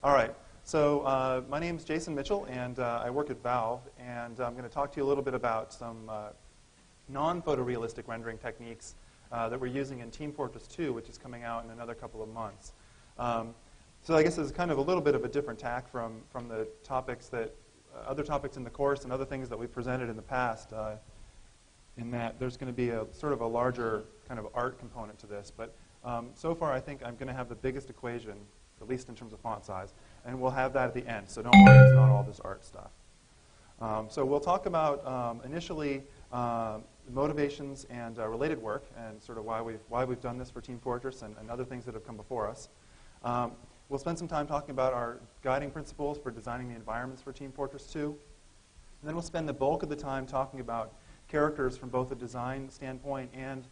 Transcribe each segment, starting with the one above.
All right, so my name is Jason Mitchell, and I work at Valve, and I'm going to talk to you a little bit about some non-photorealistic rendering techniques that we're using in Team Fortress 2, which is coming out in another couple of months. So I guess it's kind of a little bit of a different tack from the topics that, other topics in the course and other things that we've presented in the past, in that there's going to be a sort of a larger kind of art component to this. But so far, I think I'm going to have the biggest equation, at least in terms of font size, and we'll have that at the end. So don't worry, it's not all this art stuff. So we'll talk about initially motivations and related work, and sort of why we've done this for Team Fortress and other things that have come before us. We'll spend some time talking about our guiding principles for designing the environments for Team Fortress 2. And then we'll spend the bulk of the time talking about characters from both a design standpoint and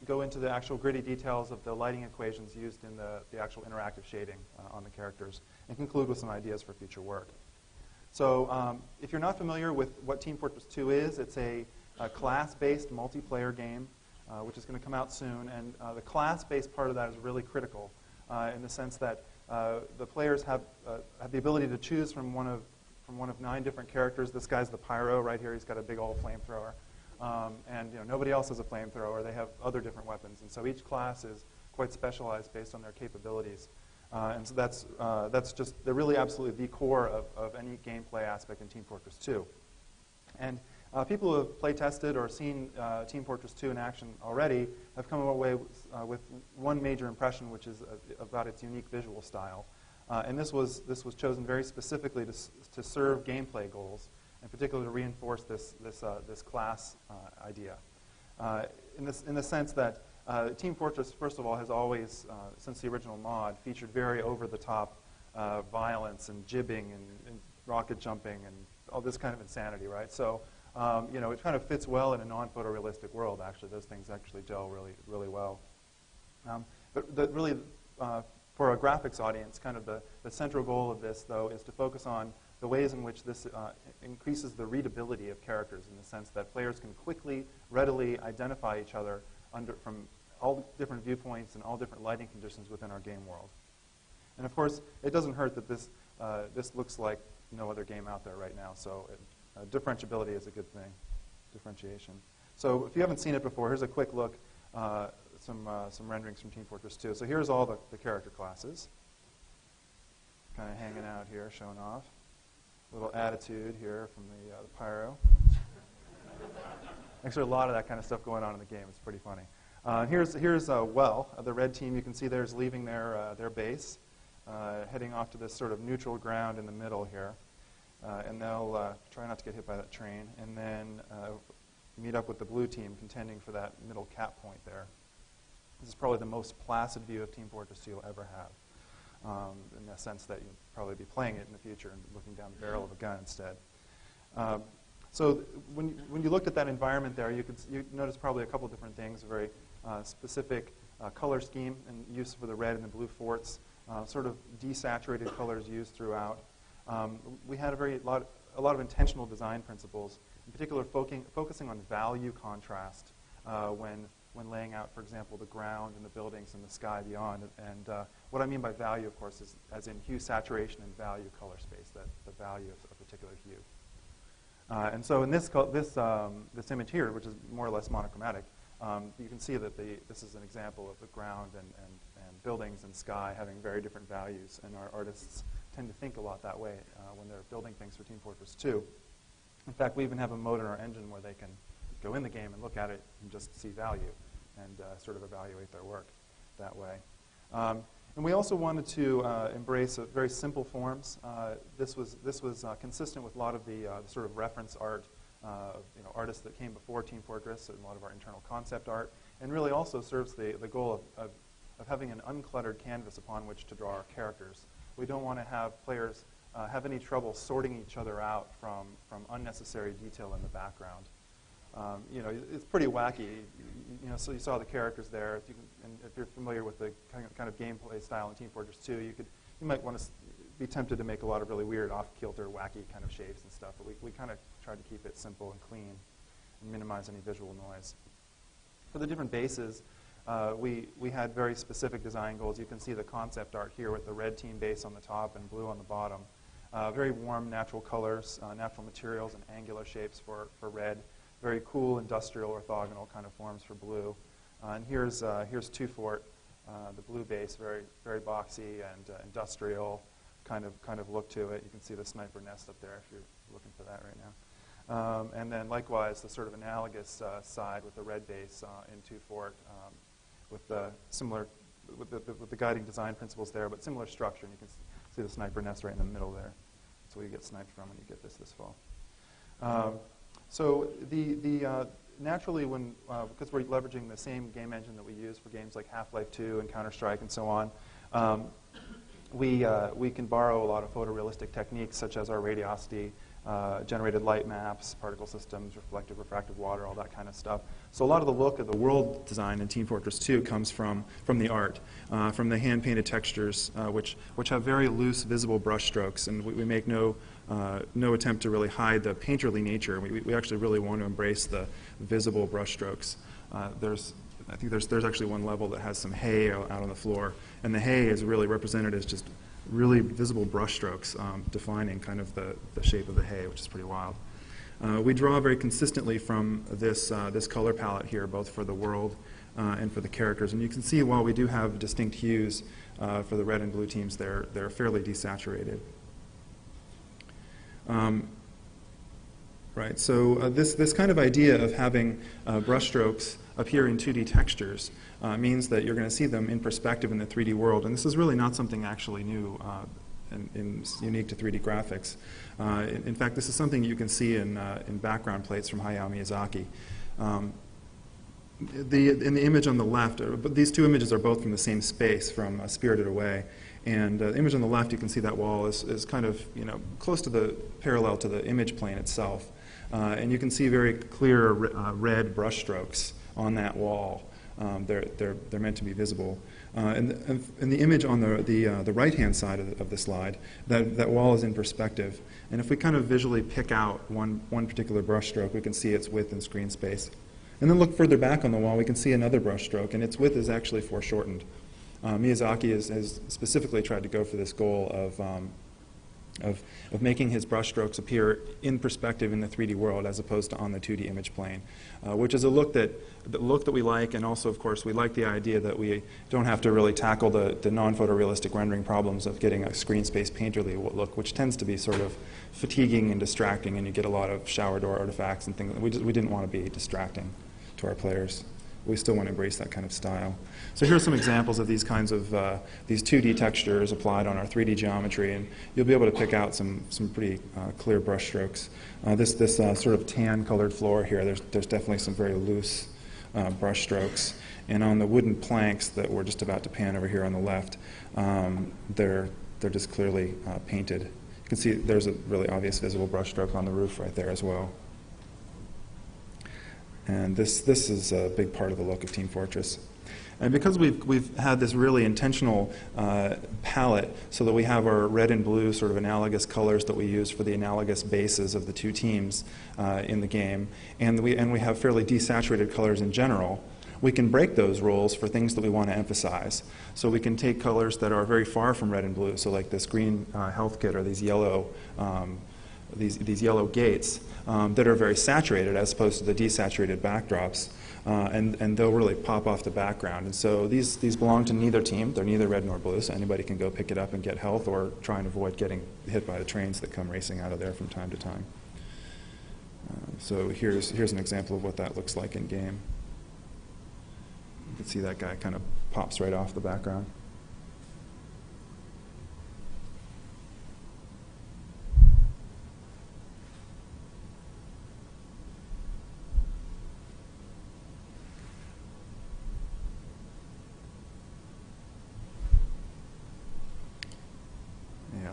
go into the actual gritty details of the lighting equations used in the actual interactive shading on the characters, and conclude with some ideas for future work. So if you're not familiar with what Team Fortress 2 is, it's a class-based multiplayer game, which is going to come out soon. And the class-based part of that is really critical in the sense that the players have the ability to choose from one of 9 different characters. This guy's the pyro right here. He's got a big old flamethrower. And nobody else has a flamethrower. They have other different weapons. And so each class is quite specialized based on their capabilities. And so they're really absolutely the core of any gameplay aspect in Team Fortress 2. And people who have play tested or seen Team Fortress 2 in action already have come away with one major impression, which is about its unique visual style. And this was chosen very specifically to serve gameplay goals, in particular to reinforce this class idea. In the sense that Team Fortress, first of all, has always, since the original mod, featured very over-the-top violence and jibbing and rocket jumping and all this kind of insanity, right? So, it kind of fits well in a non-photorealistic world, actually. Those things actually gel really, really well. But really, for a graphics audience, kind of the central goal of this, though, is to focus on the ways in which this increases the readability of characters, in the sense that players can quickly, readily identify each other from all different viewpoints and all different lighting conditions within our game world. And of course, it doesn't hurt that this looks like no other game out there right now, so differentiability is a good thing, differentiation. So if you haven't seen it before, here's a quick look, some renderings from Team Fortress 2. So here's all the character classes, kind of hanging out here, showing off. Little attitude here from the pyro. Actually, a lot of that kind of stuff going on in the game. It's pretty funny. Here's Well, the red team. You can see there's leaving their base, heading off to this sort of neutral ground in the middle here, and they'll try not to get hit by that train, and then meet up with the blue team, contending for that middle cap point there. This is probably the most placid view of Team Fortress 2 you'll ever have. In the sense that you'll probably be playing it in the future and looking down the barrel of a gun instead. So when you looked at that environment there, you notice probably a couple different things, a very specific color scheme and use for the red and the blue forts, sort of desaturated colors used throughout. We had a lot of intentional design principles, in particular focusing on value contrast when laying out, for example, the ground and the buildings and the sky beyond. And what I mean by value, of course, is as in hue saturation and value color space, the value of a particular hue. And so in this image here, which is more or less monochromatic, you can see that this is an example of the ground and buildings and sky having very different values. And our artists tend to think a lot that way when they're building things for Team Fortress 2. In fact, we even have a mode in our engine where they can go in the game and look at it and just see value and sort of evaluate their work that way. And we also wanted to embrace very simple forms. This was consistent with a lot of the sort of reference art of artists that came before Team Fortress and a lot of our internal concept art, and really also serves the goal of having an uncluttered canvas upon which to draw our characters. We don't want to have players have any trouble sorting each other out from unnecessary detail in the background. It's pretty wacky. So you saw the characters there. And if you're familiar with the kind of gameplay style in Team Fortress 2, you might want to be tempted to make a lot of really weird, off-kilter, wacky kind of shapes and stuff. But we kind of tried to keep it simple and clean and minimize any visual noise. For the different bases, we had very specific design goals. You can see the concept art here with the red team base on the top and blue on the bottom. Very warm natural colors, natural materials and angular shapes for red. Very cool industrial orthogonal kind of forms for blue. And here's Two Fort, the blue base, very boxy and industrial kind of look to it. You can see the sniper nest up there if you're looking for that right now. And then likewise the sort of analogous side with the red base in Two Fort with the similar with the guiding design principles there, but similar structure. And you can see the sniper nest right in the middle there. That's where you get sniped from when you get this fall. So naturally, because we're leveraging the same game engine that we use for games like Half-Life 2 and Counter-Strike and so on, we can borrow a lot of photorealistic techniques such as our radiosity, generated light maps, particle systems, reflective, refractive water, all that kind of stuff. So a lot of the look of the world design in Team Fortress 2 comes from the art, from the hand-painted textures, which have very loose, visible brush strokes, and we make no attempt to really hide the painterly nature. We actually really want to embrace the visible brush strokes. I think there's actually one level that has some hay out on the floor, and the hay is really represented as just really visible brush strokes defining kind of the shape of the hay, which is pretty wild. We draw very consistently from this color palette here, both for the world and for the characters. And you can see while we do have distinct hues for the red and blue teams, they're fairly desaturated. Right, so this kind of idea of having brushstrokes appear in 2D textures means that you're going to see them in perspective in the 3D world. And this is really not something actually new and unique to 3D graphics. In fact, this is something you can see in background plates from Hayao Miyazaki. In the image on the left, these two images are both from the same space, from Spirited Away. And the image on the left, you can see that wall is kind of close to the parallel to the image plane itself. And you can see very clear red brush strokes on that wall. They're meant to be visible. And the image on the right-hand side of the slide, that wall is in perspective. And if we kind of visually pick out one particular brush stroke, we can see its width and screen space. And then look further back on the wall, we can see another brush stroke, and its width is actually foreshortened. Miyazaki has specifically tried to go for this goal of making his brushstrokes appear in perspective in the 3D world as opposed to on the 2D image plane, which is a look that we like, and also, of course, we like the idea that we don't have to really tackle the non-photorealistic rendering problems of getting a screen space painterly look, which tends to be sort of fatiguing and distracting, and you get a lot of shower door artifacts and things. We didn't want to be distracting to our players. We still want to embrace that kind of style. So here are some examples of these kinds of these 2D textures applied on our 3D geometry, and you'll be able to pick out some pretty clear brush strokes. This sort of tan-colored floor here, there's definitely some very loose brush strokes. And on the wooden planks that we're just about to pan over here on the left, they're just clearly painted. You can see there's a really obvious visible brush stroke on the roof right there as well. And this is a big part of the look of Team Fortress. And because we've had this really intentional palette so that we have our red and blue sort of analogous colors that we use for the analogous bases of the two teams in the game, and we have fairly desaturated colors in general, we can break those rules for things that we want to emphasize. So we can take colors that are very far from red and blue, so like this green health kit or these yellow these yellow gates that are very saturated as opposed to the desaturated backdrops, and they'll really pop off the background. And so these belong to neither team. They're neither red nor blue, so anybody can go pick it up and get health or try and avoid getting hit by the trains that come racing out of there from time to time. So here's an example of what that looks like in game. You can see that guy kind of pops right off the background.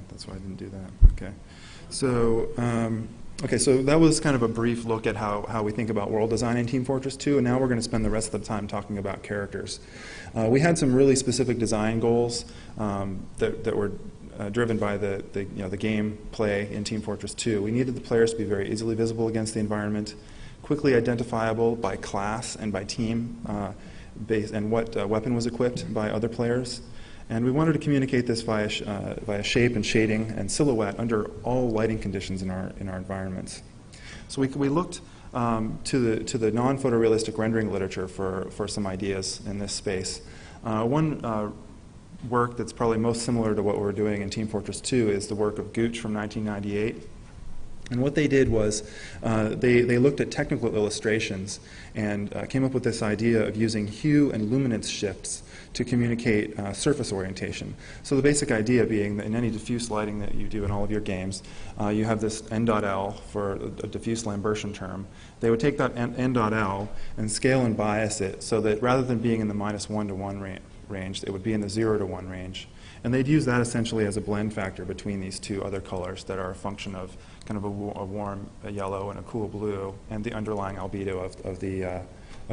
That's why I didn't do that. Okay. So, so that was kind of a brief look at how we think about world design in Team Fortress 2, and now we're going to spend the rest of the time talking about characters. We had some really specific design goals that were driven by the game play in Team Fortress 2. We needed the players to be very easily visible against the environment, quickly identifiable by class and by team, and what weapon was equipped by other players. And we wanted to communicate this via shape and shading and silhouette under all lighting conditions in our environments. So we looked to the non-photorealistic rendering literature for some ideas in this space. One work that's probably most similar to what we're doing in Team Fortress 2 is the work of Gooch from 1998. And what they did was they looked at technical illustrations and came up with this idea of using hue and luminance shifts to communicate surface orientation. So the basic idea being that in any diffuse lighting that you do in all of your games, you have this n.l for a diffuse Lambertian term. They would take that n.l and scale and bias it so that rather than being in the -1 to 1 range, it would be in the 0 to 1 range. And they'd use that essentially as a blend factor between these two other colors that are a function of kind of a warm yellow and a cool blue and the underlying albedo of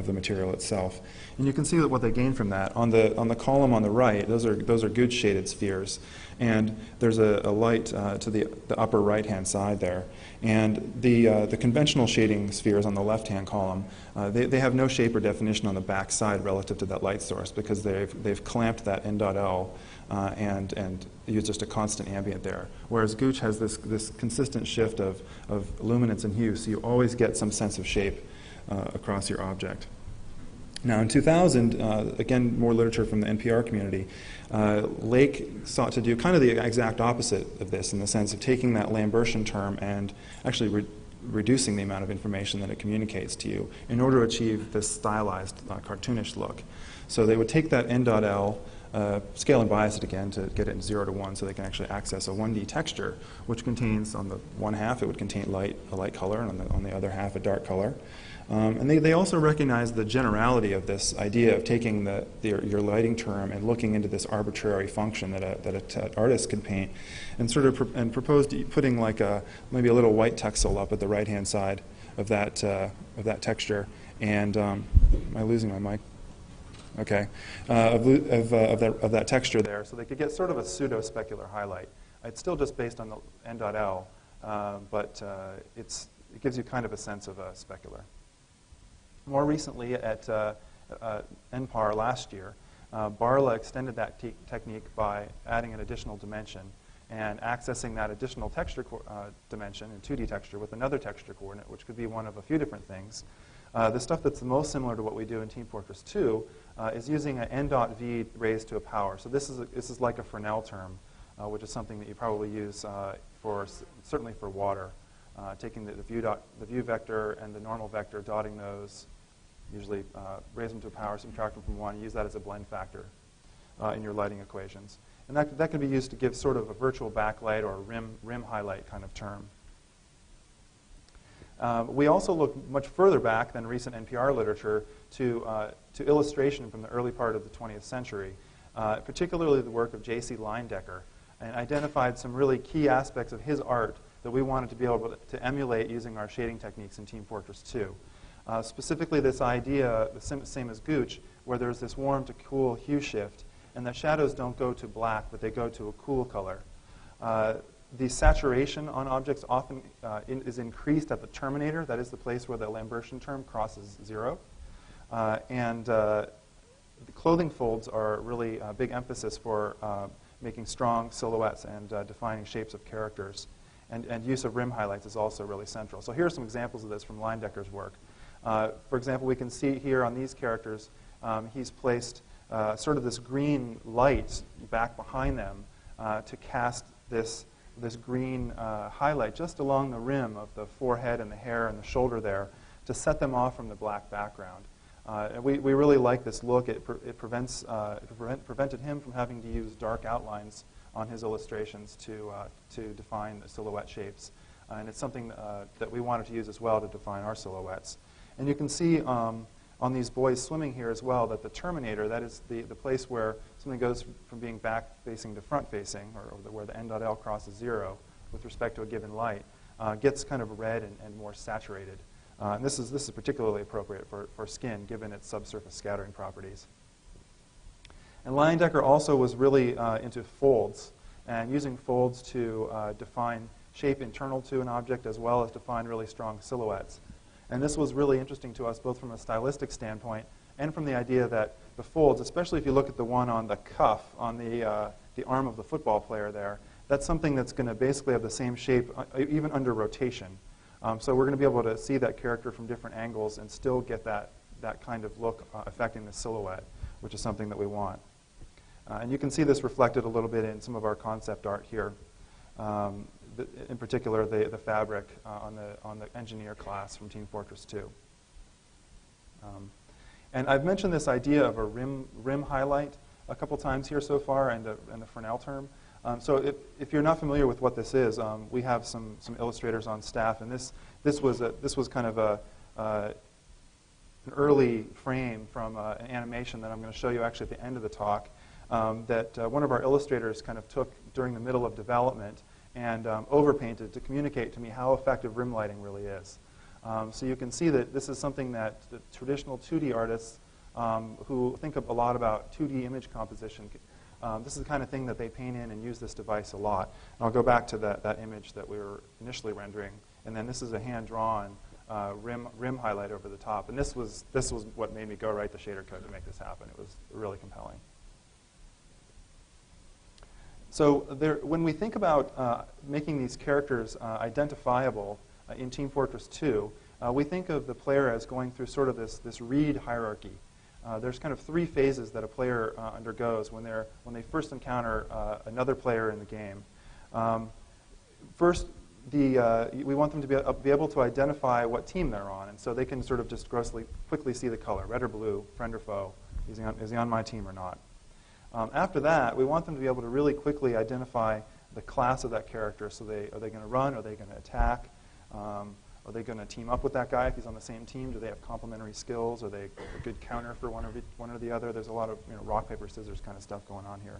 the material itself. And you can see that what they gain from that. On the column on the right, those are good shaded spheres. And there's a light to the upper right-hand side there. And the conventional shading spheres on the left-hand column, they have no shape or definition on the back side relative to that light source because they've clamped that n.l and use just a constant ambient there. Whereas Gooch has this consistent shift of luminance and hue, so you always get some sense of shape across your object. Now in 2000, again, more literature from the NPR community, Lake sought to do kind of the exact opposite of this in the sense of taking that Lambertian term and actually reducing the amount of information that it communicates to you in order to achieve this stylized, cartoonish look. So they would take that n.l, scale and bias it again to get it in 0 to 1 so they can actually access a 1D texture, which contains, on the one half, it would contain a light color, and on the other half, a dark color. And they also recognize the generality of this idea of taking your lighting term and looking into this arbitrary function that an artist can paint, and and proposed putting like maybe a little white texel up at the right-hand side of that texture. And am I losing my mic? Okay, of that texture there, so they could get sort of a pseudo-specular highlight. It's still just based on the n.l, but it gives you kind of a sense of a specular. More recently, at NPAR last year, Barla extended that technique by adding an additional dimension and accessing that additional texture dimension in 2D texture with another texture coordinate, which could be one of a few different things. The stuff that's the most similar to what we do in Team Fortress 2 is using an n.v raised to a power. So this is like a Fresnel term, which is something that you probably use certainly for water. Taking the view vector and the normal vector, dotting those, usually raise them to a power, subtract them from 1, use that as a blend factor in your lighting equations. And that can be used to give sort of a virtual backlight or a rim highlight kind of term. We also look much further back than recent NPR literature to illustration from the early part of the 20th century, particularly the work of J.C. Leindecker, and identified some really key aspects of his art that we wanted to be able to emulate using our shading techniques in Team Fortress 2. Specifically this idea, the same as Gooch, where there's this warm to cool hue shift, and the shadows don't go to black, but they go to a cool color. The saturation on objects often is increased at the terminator. That is the place where the Lambertian term crosses 0. The clothing folds are really a big emphasis for making strong silhouettes and defining shapes of characters. And use of rim highlights is also really central. So here are some examples of this from Leindecker's work. For example, we can see here on these characters, he's placed sort of this green light back behind them to cast this green highlight just along the rim of the forehead and the hair and the shoulder there to set them off from the black background. And we really like this look. It prevented him from having to use dark outlines on his illustrations to define the silhouette shapes. And it's something that we wanted to use as well to define our silhouettes. And you can see on these boys swimming here as well that the terminator, that is the place where something goes from being back-facing to front-facing, or where the n.l crosses 0 with respect to a given light, gets kind of red and more saturated. And this is particularly appropriate for skin, given its subsurface scattering properties. And Leindecker also was really into folds, and using folds to define shape internal to an object as well as define really strong silhouettes. And this was really interesting to us both from a stylistic standpoint and from the idea that the folds, especially if you look at the one on the cuff, on the arm of the football player there, that's something that's going to basically have the same shape even under rotation. So we're going to be able to see that character from different angles and still get that kind of look affecting the silhouette, which is something that we want. And you can see this reflected a little bit in some of our concept art here. In particular, the fabric on the engineer class from Team Fortress 2. And I've mentioned this idea of a rim highlight a couple times here so far, and the Francke term. So if you're not familiar with what this is, we have some illustrators on staff, and this was kind of an early frame from an animation that I'm going to show you actually at the end of the talk that one of our illustrators kind of took during the middle of development and overpainted to communicate to me how effective rim lighting really is. So you can see that this is something that the traditional 2D artists who think a lot about 2D image composition, this is the kind of thing that they paint in and use this device a lot. And I'll go back to that image that we were initially rendering. And then this is a hand-drawn rim highlight over the top. And this was what made me go write the shader code to make this happen. It was really compelling. So when we think about making these characters identifiable in Team Fortress 2, we think of the player as going through sort of this read hierarchy. There's kind of 3 phases that a player undergoes when they first encounter another player in the game. First, we want them to be able to identify what team they're on, and so they can sort of just quickly see the color, red or blue, friend or foe, is he on my team or not. After that, we want them to be able to really quickly identify the class of that character. So are they going to run? Are they going to attack? Are they going to team up with that guy if he's on the same team? Do they have complementary skills? Are they a good counter for one or the other? There's a lot of rock, paper, scissors kind of stuff going on here.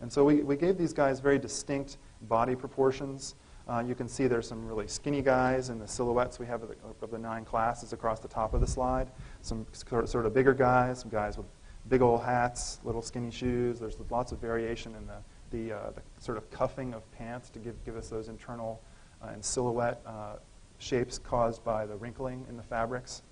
And so we gave these guys very distinct body proportions. You can see there's some really skinny guys in the silhouettes we have of the 9 classes across the top of the slide. Some sort of bigger guys, some guys with big old hats, little skinny shoes. There's lots of variation in the sort of cuffing of pants to give us those internal and silhouette shapes caused by the wrinkling in the fabrics,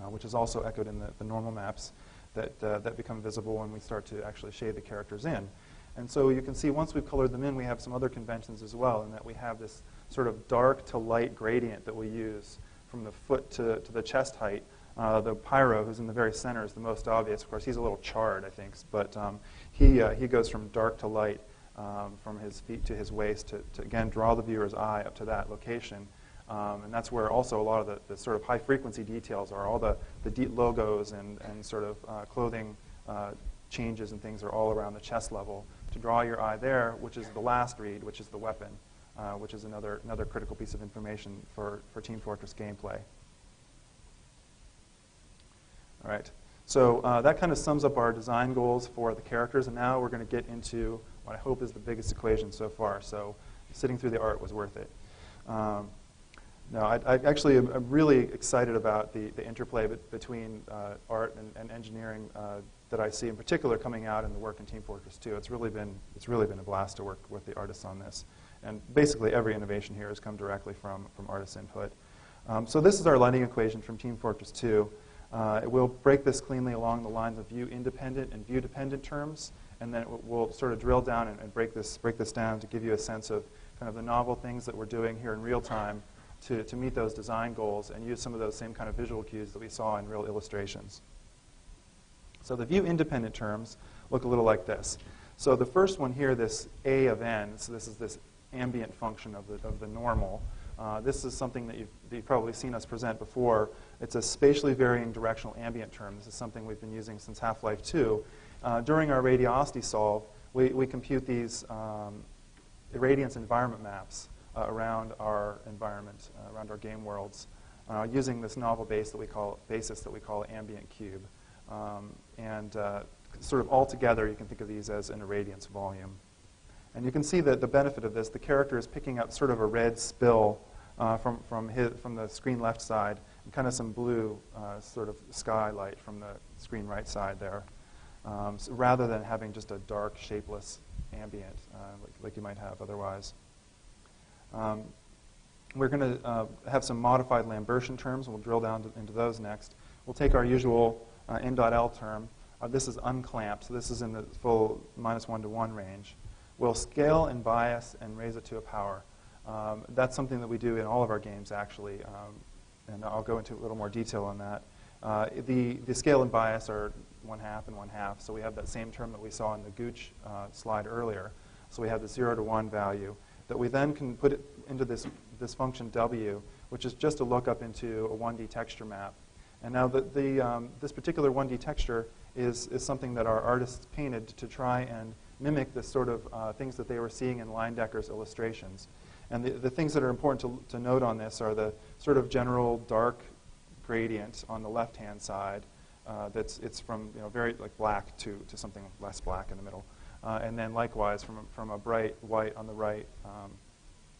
which is also echoed in the normal maps that become visible when we start to actually shade the characters in. And so you can see once we've colored them in, we have some other conventions as well, in that we have this sort of dark to light gradient that we use from the foot to the chest height. The Pyro, who's in the very center, is the most obvious. Of course, he's a little charred, I think, but he goes from dark to light, from his feet to his waist, to again draw the viewer's eye up to that location. And that's where also a lot of the sort of high-frequency details are. All the logos and sort of clothing changes and things are all around the chest level to draw your eye there, which is the last read, which is the weapon, which is another critical piece of information for Team Fortress gameplay. All right, so that kind of sums up our design goals for the characters, and now we're going to get into what I hope is the biggest equation so far. So sitting through the art was worth it. I actually am really excited about the interplay between art and engineering that I see in particular coming out in the work in Team Fortress 2. It's really been a blast to work with the artists on this, and basically every innovation here has come directly from artists' input. So this is our lighting equation from Team Fortress 2. We'll break this cleanly along the lines of view-independent and view-dependent terms, and then we'll sort of drill down and break this down to give you a sense of kind of the novel things that we're doing here in real time to meet those design goals and use some of those same kind of visual cues that we saw in real illustrations. So the view-independent terms look a little like this. So the first one here, this A of n, so this is this ambient function of the normal. This is something that you've probably seen us present before. It's a spatially varying directional ambient term. This is something we've been using since Half-Life 2. During our radiosity solve, we compute these irradiance environment maps around our environment, around our game worlds, using this novel basis that we call ambient cube. Sort of all together, you can think of these as an irradiance volume. And you can see that the benefit of this, the character is picking up sort of a red spill from the screen left side, and kind of some blue sort of skylight from the screen right side there, so rather than having just a dark, shapeless ambient like you might have otherwise. We're going to have some modified Lambertian terms, and we'll drill down into those next. We'll take our usual n.l term, this is unclamped, so this is in the full -1 to 1 range, will scale and bias and raise it to a power. That's something that we do in all of our games, actually, and I'll go into a little more detail on that. The scale and bias are 1/2 and 1/2, so we have that same term that we saw in the Gooch slide earlier. So we have the 0 to 1 value that we then can put it into this function W, which is just a lookup into a 1D texture map. And now this particular 1D texture is something that our artists painted to try and mimic the sort of things that they were seeing in Leindecker's illustrations. And the things that are important to note on this are the sort of general dark gradient on the left-hand side. It's from very black to something less black in the middle. And then likewise from a bright white on the right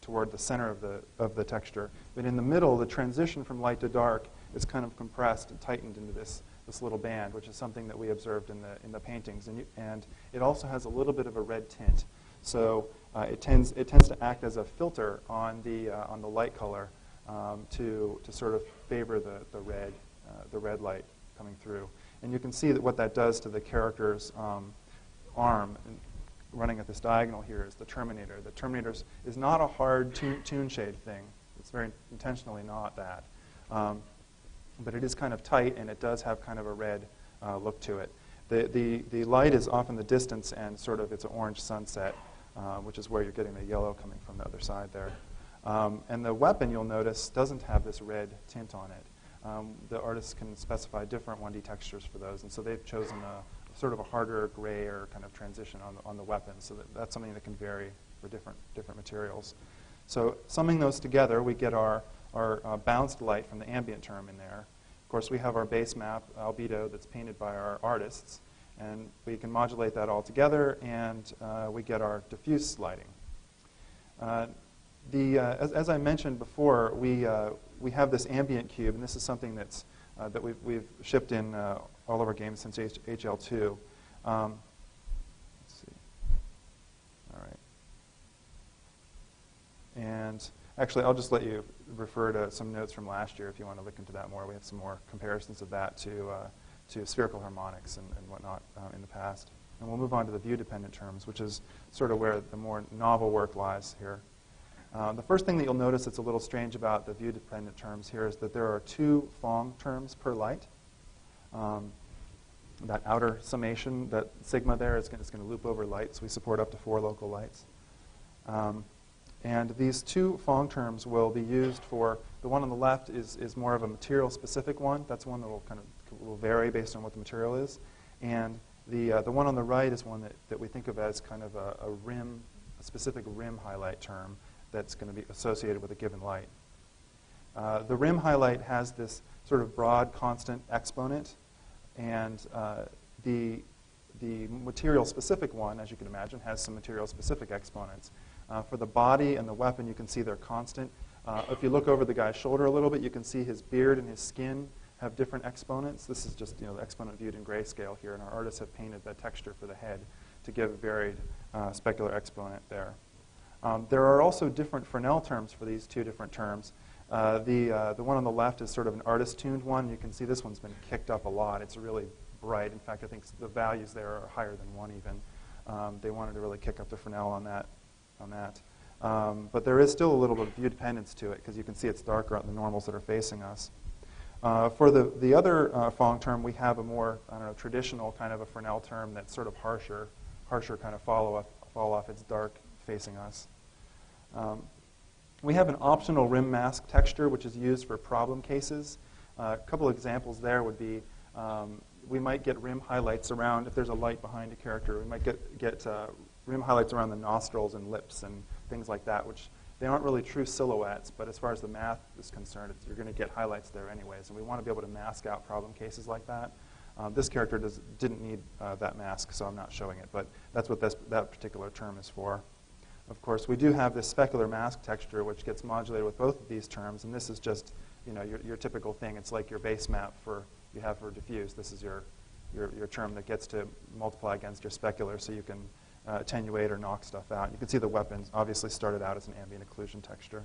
toward the center of the texture. But in the middle, the transition from light to dark is kind of compressed and tightened into this little band, which is something that we observed in the paintings. And it also has a little bit of a red tint. So it tends to act as a filter on the light color to sort of favor the red light coming through. And you can see that what that does to the character's arm running at this diagonal here is the terminator. The terminator is not a hard tune shade thing. It's very intentionally not that. But it is kind of tight, and it does have kind of a red look to it. The light is off in the distance, and sort of it's an orange sunset, which is where you're getting the yellow coming from the other side there. And the weapon, you'll notice, doesn't have this red tint on it. The artists can specify different 1D textures for those, and so they've chosen sort of a harder grayer kind of transition on the weapon, so that's something that can vary for different materials. So summing those together, we get our bounced light from the ambient term in there. Of course, we have our base map, albedo, that's painted by our artists, and we can modulate that all together, and we get our diffuse lighting. As I mentioned before, we have this ambient cube, and this is something that we've shipped in all of our games since HL2. Let's see. All right. And actually, I'll just let you refer to some notes from last year if you want to look into that more. We have some more comparisons of that to spherical harmonics and whatnot in the past. And we'll move on to the view-dependent terms, which is sort of where the more novel work lies here. The first thing that you'll notice that's a little strange about the view-dependent terms here is that there are 2 Phong terms per light. That outer summation, that sigma there, is going to loop over light, so we support up to 4 local lights. And these 2 Phong terms will be used for, the one on the left is more of a material-specific one. That's one that will vary based on what the material is. And the one on the right is one that we think of as kind of a specific rim highlight term that's going to be associated with a given light. The rim highlight has this sort of broad constant exponent, and the material-specific one, as you can imagine, has some material-specific exponents. For the body and the weapon, you can see they're constant. If you look over the guy's shoulder a little bit, you can see his beard and his skin have different exponents. This is just the exponent viewed in grayscale here, and our artists have painted the texture for the head to give a varied specular exponent there. There are also different Fresnel terms for these 2 different terms. The one on the left is sort of an artist-tuned one. You can see this one's been kicked up a lot. It's really bright. In fact, I think the values there are higher than 1 even. They wanted to really kick up the Fresnel on that. But there is still a little bit of view dependence to it, because you can see it's darker on the normals that are facing us. For the other Phong term, we have a more traditional kind of a Fresnel term that's sort of harsher kind of fall off. It's dark facing us. We have an optional rim mask texture, which is used for problem cases. A couple examples there would be we might get rim highlights around, if there's a light behind a character, we might get rim highlights around the nostrils and lips and things like that, which they aren't really true silhouettes, but as far as the math is concerned, you're going to get highlights there anyways, and we want to be able to mask out problem cases like that. This character didn't need that mask, so I'm not showing it, but that's what that particular term is for. Of course, we do have this specular mask texture, which gets modulated with both of these terms, and this is just your typical thing. It's like your base map you have for diffuse. This is your term that gets to multiply against your specular, so you can attenuate or knock stuff out. You can see the weapons obviously started out as an ambient occlusion texture.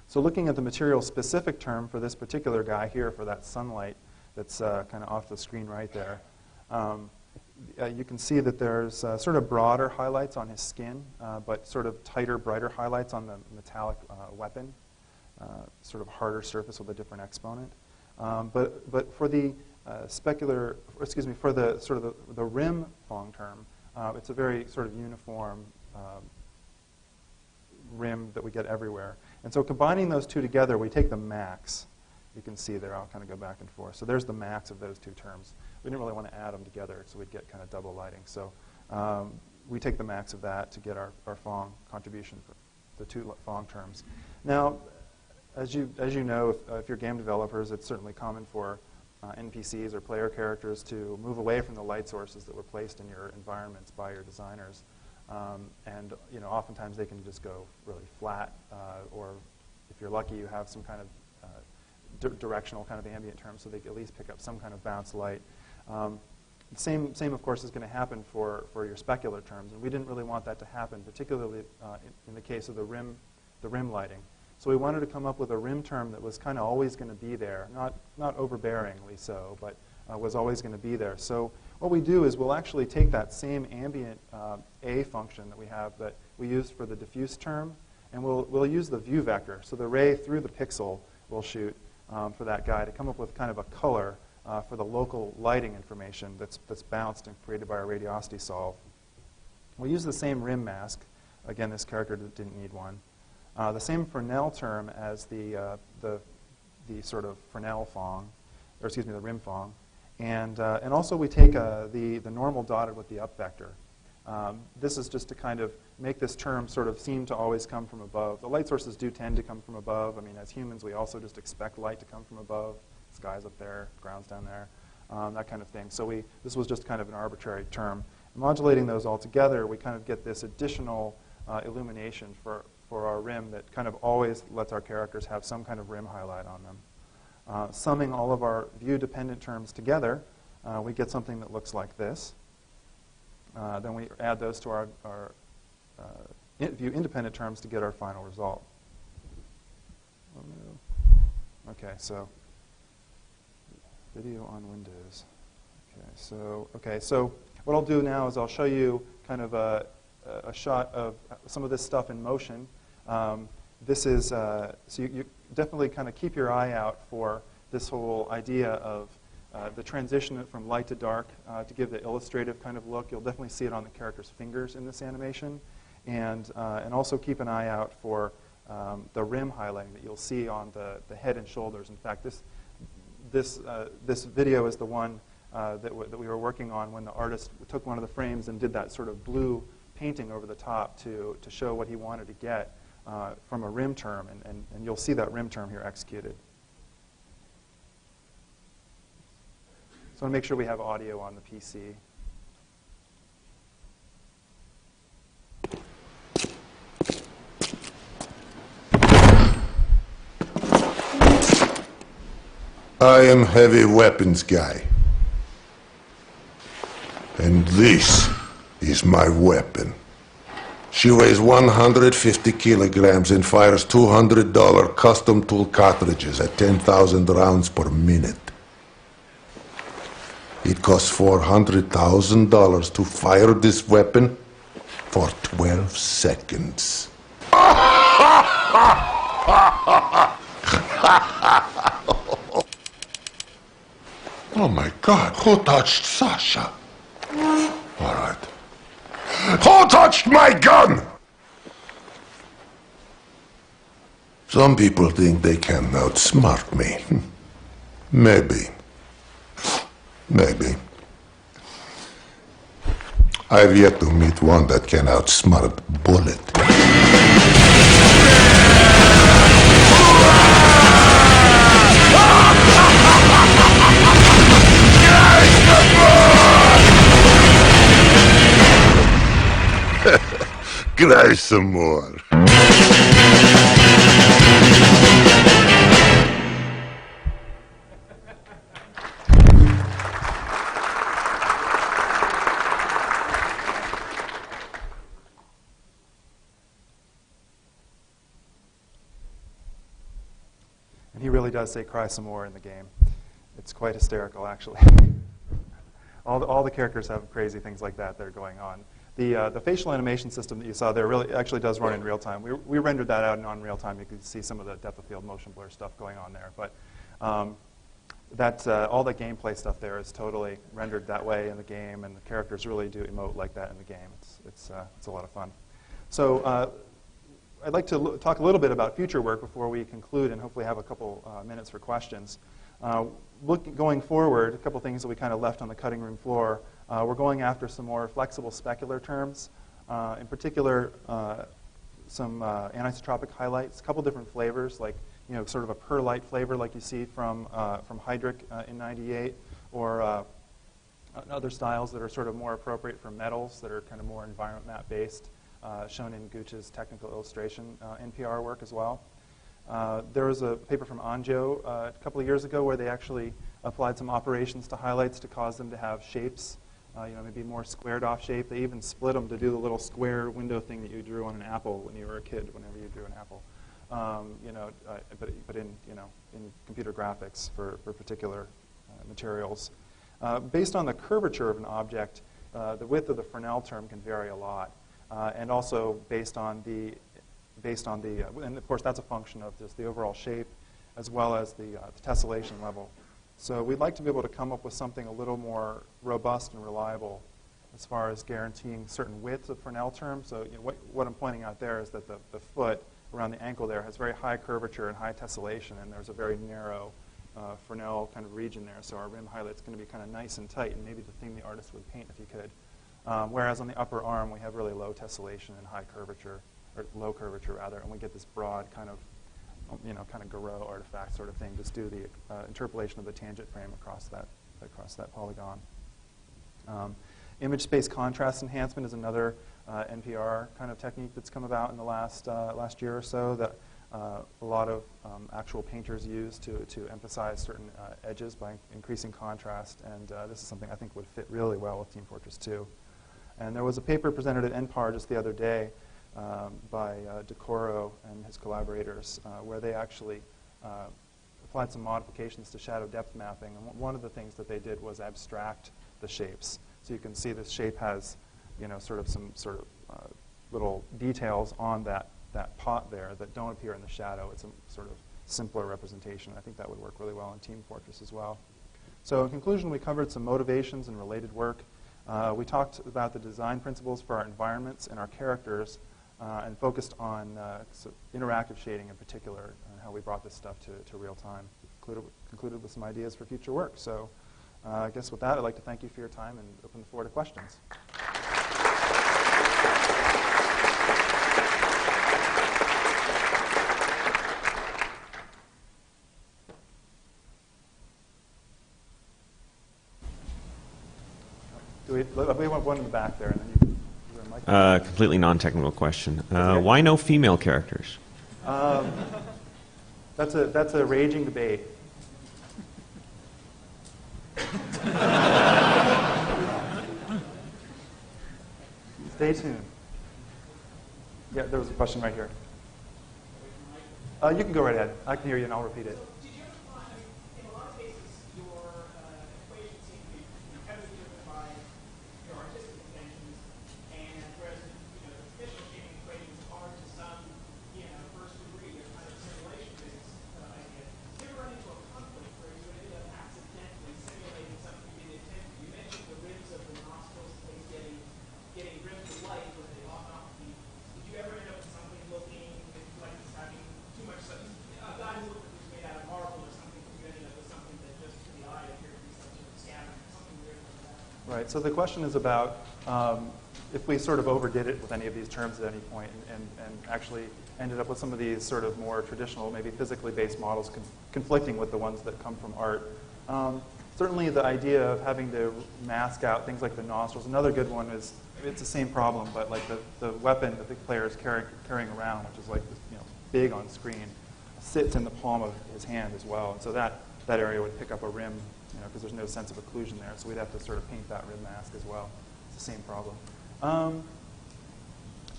So looking at the material-specific term for this particular guy here, for that sunlight that's kind of off the screen right there. You can see that there's sort of broader highlights on his skin, but sort of tighter, brighter highlights on the metallic weapon, sort of harder surface with a different exponent. But for the for the sort of the rim Phong term, it's a very sort of uniform rim that we get everywhere. And so combining those two together, we take the max. You can see there, I'll kind of go back and forth. So there's the max of those two terms. We didn't really want to add them together, so we'd get kind of double lighting. So we take the max of that to get our Phong contribution for the two Phong terms. Now, as you know, if you're game developers, it's certainly common for NPCs or player characters to move away from the light sources that were placed in your environments by your designers. And oftentimes they can just go really flat, or if you're lucky, you have some kind of directional kind of ambient term, so they can at least pick up some kind of bounce light. The same, of course, is going to happen for your specular terms, and we didn't really want that to happen, particularly in the case of the rim lighting. So we wanted to come up with a rim term that was kind of always going to be there, not overbearingly so, but was always going to be there. So what we do is we'll actually take that same ambient A function that we have that we used for the diffuse term, and we'll use the view vector. So the ray through the pixel will shoot for that guy to come up with kind of a color for the local lighting information that's bounced and created by our radiosity solve. We'll use the same rim mask. Again, this character didn't need one. The same Fresnel term as the sort of Fresnel Phong, or excuse me, the rim Phong. And also we take the normal dotted with the up vector. This is just to kind of make this term sort of seem to always come from above. The light sources do tend to come from above. I mean, as humans, we also just expect light to come from above. Sky's up there, ground's down there, that kind of thing. So this was just kind of an arbitrary term. Modulating those all together, we kind of get this additional illumination for our rim that kind of always lets our characters have some kind of rim highlight on them. Summing all of our view-dependent terms together, we get something that looks like this. Then we add those to our view-independent terms to get our final result. Okay, so video on Windows. Okay, so what I'll do now is I'll show you kind of a shot of some of this stuff in motion. This is, so you definitely kind of keep your eye out for this whole idea of the transition from light to dark to give the illustrative kind of look. You'll definitely see it on the character's fingers in this animation. And also keep an eye out for the rim highlighting that you'll see on the head and shoulders. In fact, this video is the one that we were working on when the artist took one of the frames and did that sort of blue painting over the top to show what he wanted to get from a rim term. And you'll see that rim term here executed. So I want to make sure we have audio on the PC. I am heavy weapons guy. And this is my weapon. She weighs 150 kilograms and fires $200 custom tool cartridges at 10,000 rounds per minute. It costs $400,000 to fire this weapon for 12 seconds. Oh my God, who touched Sasha? All right. Who touched my gun? Some people think they can outsmart me. Maybe. Maybe. I've yet to meet one that can outsmart Bullet. Cry some more. And he really does say cry some more in the game. It's quite hysterical, actually. all the characters have crazy things like that are going on. The facial animation system that you saw there really actually does run in real time. We rendered that out in non-real time. You can see some of the depth of field motion blur stuff going on there. But all the gameplay stuff there is totally rendered that way in the game, and the characters really do emote like that in the game. It's a lot of fun. So I'd like to talk a little bit about future work before we conclude and hopefully have a couple minutes for questions. Going forward, a couple things that we kind of left on the cutting room floor. We're going after some more flexible specular terms. In particular, some anisotropic highlights, a couple different flavors, like sort of a perlite flavor like you see from Heydrich in '98, or other styles that are sort of more appropriate for metals that are kind of more environment map based, shown in Gooch's technical illustration NPR work as well. There was a paper from Anjo a couple of years ago where they actually applied some operations to highlights to cause them to have shapes, maybe more squared off shape. They even split them to do the little square window thing that you drew on an apple when you were a kid, whenever you drew an apple. But in computer graphics for particular materials. Based on the curvature of an object, the width of the Fresnel term can vary a lot, and also based on the and of course that's a function of just the overall shape as well as the tessellation level. So we'd like to be able to come up with something a little more robust and reliable as far as guaranteeing certain widths of Fresnel terms. So what I'm pointing out there is that the foot around the ankle there has very high curvature and high tessellation, and there's a very narrow Fresnel kind of region there. So our rim highlight's going to be kind of nice and tight, and maybe the thing the artist would paint if he could. Whereas on the upper arm, we have really low tessellation and high curvature, or low curvature rather, and we get this broad kind of, kind of Garot artifact sort of thing. Just do the interpolation of the tangent frame across that polygon. Image space contrast enhancement is another NPR kind of technique that's come about in the last year or so that a lot of actual painters use to emphasize certain edges by increasing contrast, and this is something I think would fit really well with Team Fortress 2. And there was a paper presented at NPAR just the other day by DeCoro and his collaborators where they actually applied some modifications to shadow depth mapping, and one of the things that they did was abstract the shapes. So you can see this shape has some sort of little details on that pot there that don't appear in the shadow. It's a sort of simpler representation. I think that would work really well in Team Fortress as well. So in conclusion, we covered some motivations and related work. We talked about the design principles for our environments and our characters, and focused on interactive shading in particular, and how we brought this stuff to real time. Concluded with some ideas for future work. So I guess with that, I'd like to thank you for your time and open the floor to questions. We have one in the back there, and then you can mic. Completely non-technical question. Why no female characters? That's a raging debate. Stay tuned. Yeah, there was a question right here. You can go right ahead. I can hear you, and I'll repeat it. Right, so the question is about if we sort of overdid it with any of these terms at any point and actually ended up with some of these sort of more traditional, maybe physically based models conflicting with the ones that come from art. Certainly the idea of having to mask out things like the nostrils. Another good one is, it's the same problem, but like the weapon that the player is carrying around, which is like big on screen, sits in the palm of his hand as well. And so that area would pick up a rim, because there's no sense of occlusion there. So we'd have to sort of paint that rim mask as well. It's the same problem.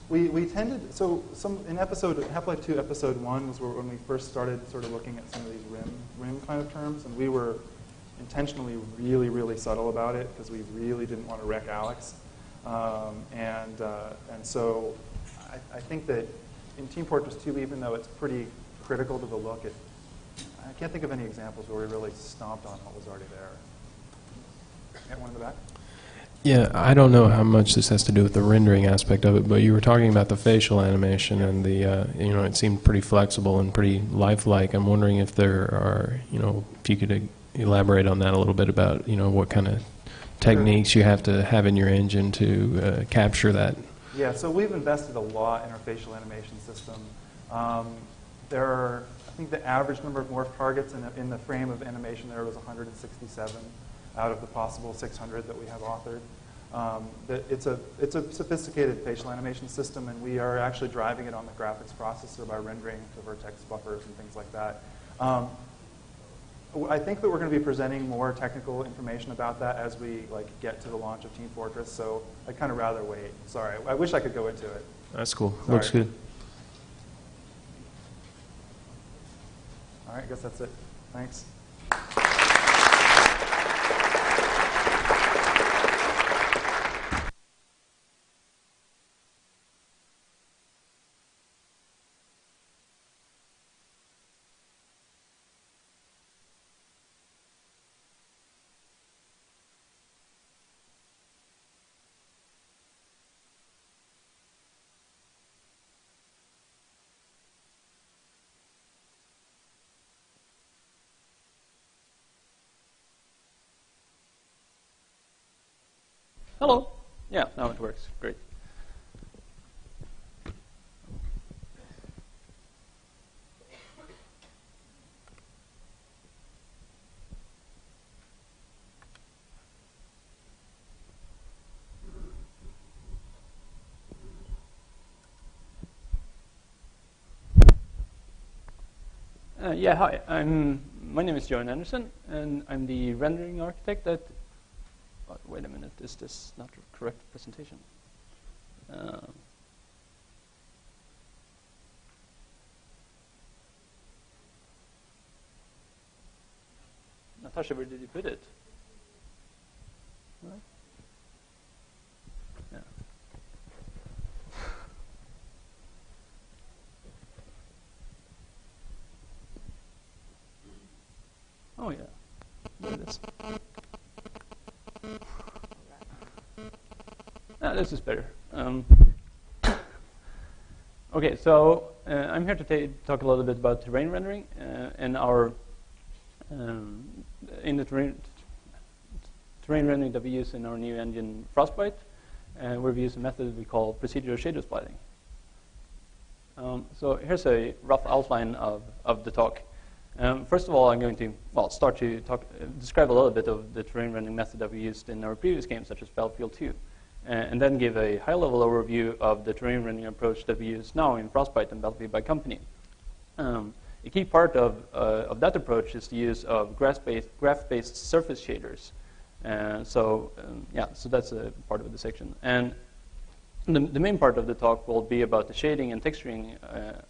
We tended, in Half-Life 2 Episode 1 was when we first started sort of looking at some of these rim kind of terms, and we were intentionally really, really subtle about it because we really didn't want to wreck Alex. And so I think that in Team Fortress 2, even though it's pretty critical to the look, I can't think of any examples where we really stomped on what was already there. Got one in the back? Yeah, I don't know how much this has to do with the rendering aspect of it, but you were talking about the facial animation and the, it seemed pretty flexible and pretty lifelike. I'm wondering if there are, if you could elaborate on that a little bit about, what kind of techniques you have to have in your engine to capture that. Yeah, so we've invested a lot in our facial animation system. There are, I think the average number of morph targets in the frame of animation there was 167 out of the possible 600 that we have authored. It's a sophisticated facial animation system, and we are actually driving it on the graphics processor by rendering to vertex buffers and things like that. I think that we're going to be presenting more technical information about that as we get to the launch of Team Fortress, so I'd kind of rather wait. Sorry, I wish I could go into it. That's cool. Sorry. Looks good. All right, I guess that's it. Thanks. Hello. Yeah, now it works. Great. Yeah, hi. My name is Johan Anderson, and I'm the rendering architect at. Wait a minute, is this not the correct presentation? Natasha, where did you put it? Right. Yeah. Oh yeah, there it is. This is better. Okay, so I'm here to talk a little bit about terrain rendering and our in the terrain rendering that we use in our new engine Frostbite, where we use a method we call procedural shader splitting. So here's a rough outline of the talk. First of all, I'm going to start to describe a little bit of the terrain rendering method that we used in our previous games, such as Battlefield 2. And then give a high-level overview of the terrain rendering approach that we use now in Frostbite and Battlefield by Company. A key part of that approach is the use of graph-based surface shaders. So that's a part of the section. And the main part of the talk will be about the shading and texturing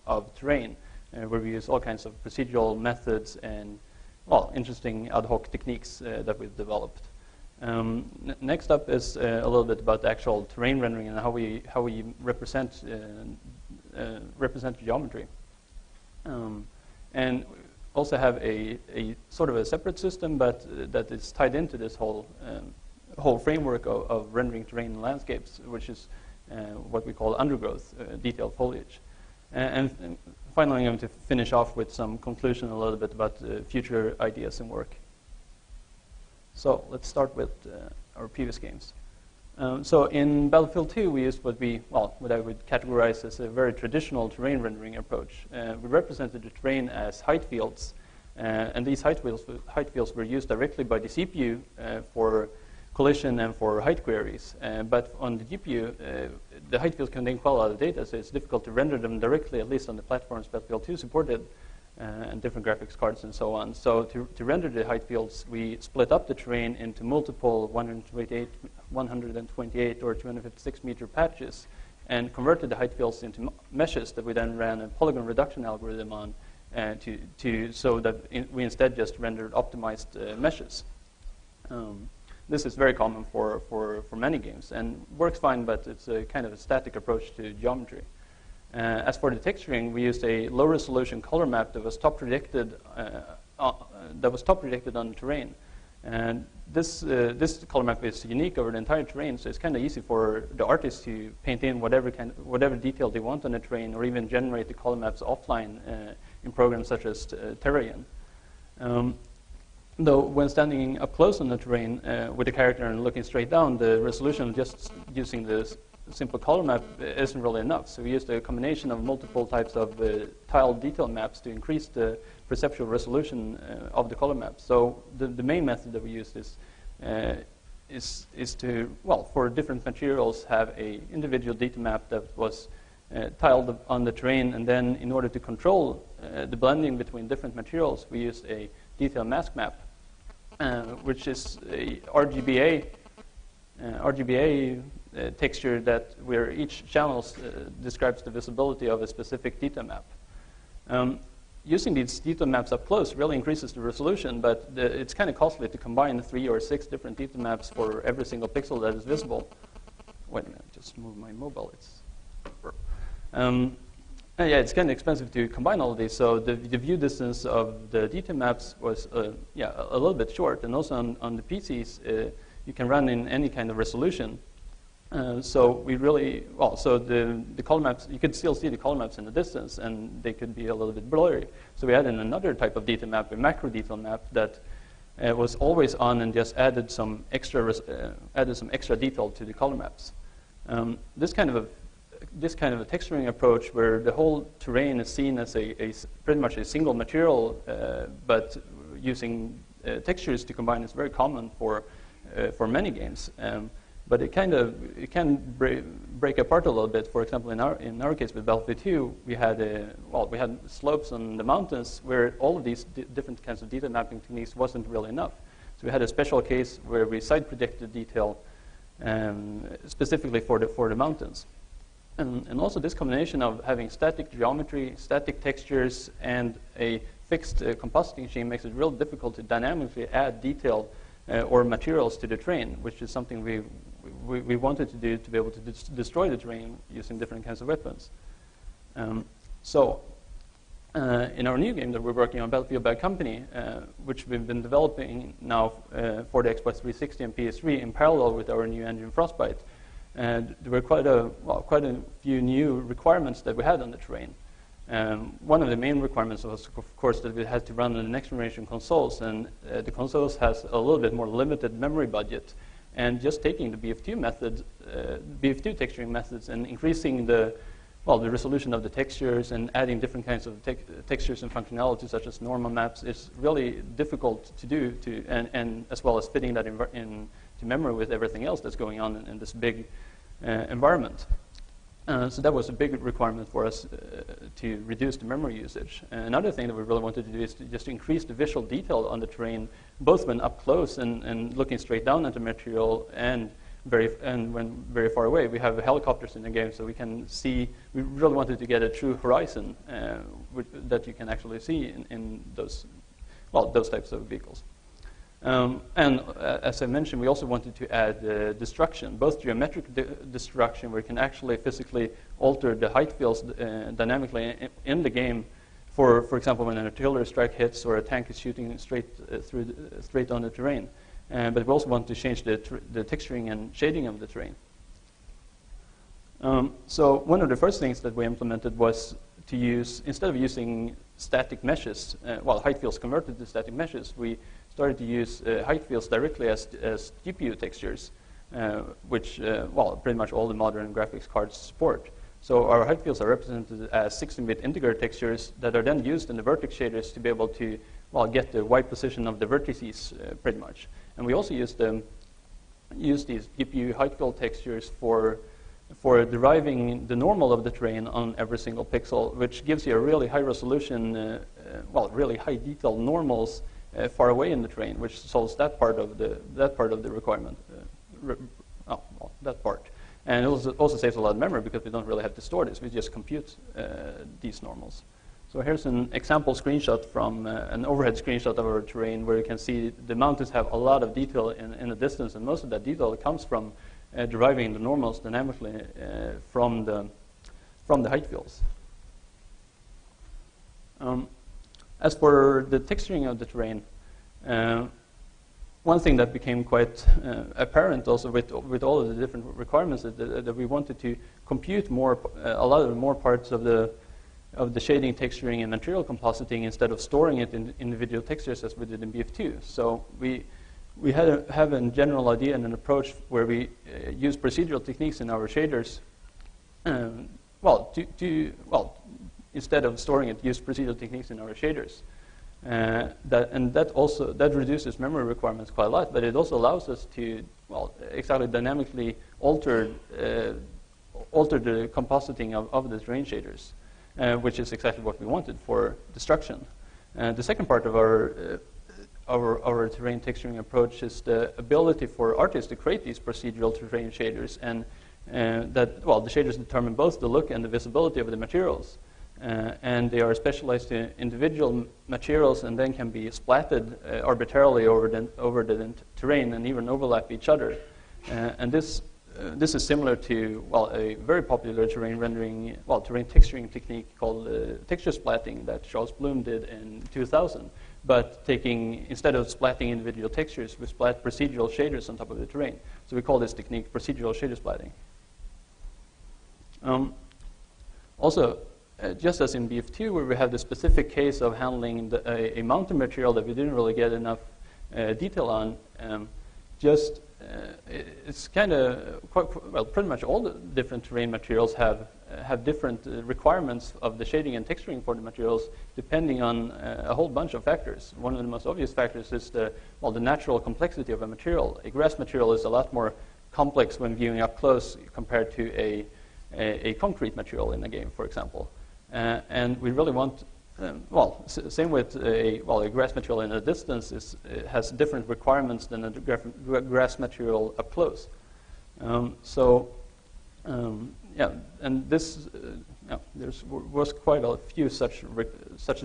of terrain, where we use all kinds of procedural methods and interesting ad hoc techniques that we've developed. Next up is a little bit about the actual terrain rendering and how we represent geometry, and also have a sort of a separate system, but that is tied into this whole framework of rendering terrain and landscapes, which is what we call undergrowth, detailed foliage. And finally, I'm going to finish off with some conclusion a little bit about future ideas and work. So let's start with our previous games. So in Battlefield 2, we used what I would categorize as a very traditional terrain rendering approach. We represented the terrain as height fields, and these height fields were used directly by the CPU for collision and for height queries. But on the GPU, the height fields contain quite a lot of data, so it's difficult to render them directly, at least on the platforms Battlefield 2 supported, and different graphics cards and so on. So to render the height fields, we split up the terrain into multiple 128 or 256 meter patches and converted the height fields into meshes that we then ran a polygon reduction algorithm on so that we instead just rendered optimized meshes. This is very common for many games and works fine, but it's a kind of a static approach to geometry. As for the texturing, we used a low-resolution color map that was top predicted on the terrain. And this color map is unique over the entire terrain, so it's kind of easy for the artist to paint in whatever detail they want on the terrain, or even generate the color maps offline in programs such as Terrain. Though when standing up close on the terrain with the character and looking straight down, the resolution just using this simple color map isn't really enough. So we used a combination of multiple types of tiled detail maps to increase the perceptual resolution of the color map. So the main method that we used is to, well, for different materials, have a individual detail map that was tiled on the terrain, and then in order to control the blending between different materials, we used a detail mask map, which is a RGBA texture where each channel describes the visibility of a specific detail map. Using these detail maps up close really increases the resolution, but it's kind of costly to combine 3 or 6 different detail maps for every single pixel that is visible. Wait a minute, just move my mobile. Yeah, it's kind of expensive to combine all of these, so the view distance of the detail maps was a little bit short, and also on the PCs, you can run in any kind of resolution. So we really, well, so the color maps, you could still see the color maps in the distance, and they could be a little bit blurry. So we added another type of detail map, a macro detail map, that was always on and just added some extra detail to the color maps. This kind of a texturing approach, where the whole terrain is seen as pretty much a single material, but using textures to combine, is very common for many games. But it can break apart a little bit. For example, in our case with Battlefield 2, we had slopes on the mountains where all of these different kinds of detail mapping techniques wasn't really enough. So we had a special case where we side predicted detail specifically for the mountains. And also this combination of having static geometry, static textures, and a fixed compositing scheme makes it real difficult to dynamically add detail or materials to the terrain, which is something we wanted to do to be able to destroy the terrain using different kinds of weapons. So in our new game that we're working on, Battlefield Bad Company, which we've been developing now for the Xbox 360 and PS3 in parallel with our new engine Frostbite, and there were quite a few new requirements that we had on the terrain. One of the main requirements was, of course, that we had to run on the next generation consoles, and the consoles has a little bit more limited memory budget. And just taking the BF2 methods, BF2 texturing methods, and increasing the resolution of the textures and adding different kinds of textures and functionality, such as normal maps, is really difficult to do, and as well as fitting that into memory with everything else that's going on in this big environment. So that was a big requirement for us to reduce the memory usage. Another thing that we really wanted to do is to just increase the visual detail on the terrain, both when up close and looking straight down at the material, and when very far away. We have helicopters in the game, so we can see. We really wanted to get a true horizon that you can actually see in those types of vehicles. And as I mentioned, we also wanted to add destruction, both geometric destruction, where you can actually physically alter the height fields dynamically in the game. For example, when an artillery strike hits or a tank is shooting straight on the terrain. But we also want to change the texturing and shading of the terrain. So one of the first things that we implemented was to use, instead of using static meshes, height fields converted to static meshes, we started to use height fields directly as GPU textures, which pretty much all the modern graphics cards support. So our height fields are represented as 16-bit integer textures that are then used in the vertex shaders to be able to get the Y position of the vertices pretty much. And we also use these GPU height field textures for deriving the normal of the terrain on every single pixel, which gives you a really high resolution, really high detail normals far away in the terrain, which solves that part of the requirement. That part. And it also saves a lot of memory because we don't really have to store this. We just compute these normals. So here's an example screenshot from an overhead screenshot of our terrain, where you can see the mountains have a lot of detail in the distance, and most of that detail comes from deriving the normals dynamically from the height fields. As for the texturing of the terrain, one thing that became quite apparent also with all of the different requirements that we wanted to compute a lot of more parts of the shading, texturing, and material compositing instead of storing it in individual textures as we did in BF2. So we had to have a general idea and an approach where we use procedural techniques in our shaders. Instead of storing it, use procedural techniques in our shaders. That reduces memory requirements quite a lot, but it also allows us to exactly dynamically alter the compositing of the terrain shaders, which is exactly what we wanted for destruction. The second part of our terrain texturing approach is the ability for artists to create these procedural terrain shaders, and the shaders determine both the look and the visibility of the materials. And they are specialized to individual materials and then can be splatted arbitrarily over the terrain and even overlap each other. And this is similar to a very popular terrain texturing technique called texture splatting that Charles Bloom did in 2000. But instead of splatting individual textures, we splat procedural shaders on top of the terrain. So we call this technique procedural shader splatting. Just as in BF2, where we have the specific case of handling a mountain material that we didn't really get enough detail on, it's kind of pretty much all the different terrain materials have different requirements of the shading and texturing for the materials, depending on a whole bunch of factors. One of the most obvious factors is the natural complexity of a material. A grass material is a lot more complex when viewing up close compared to a concrete material in a game, for example. And we really want, same with a grass material in a distance has different requirements than a grass material up close. And this, there was quite a few such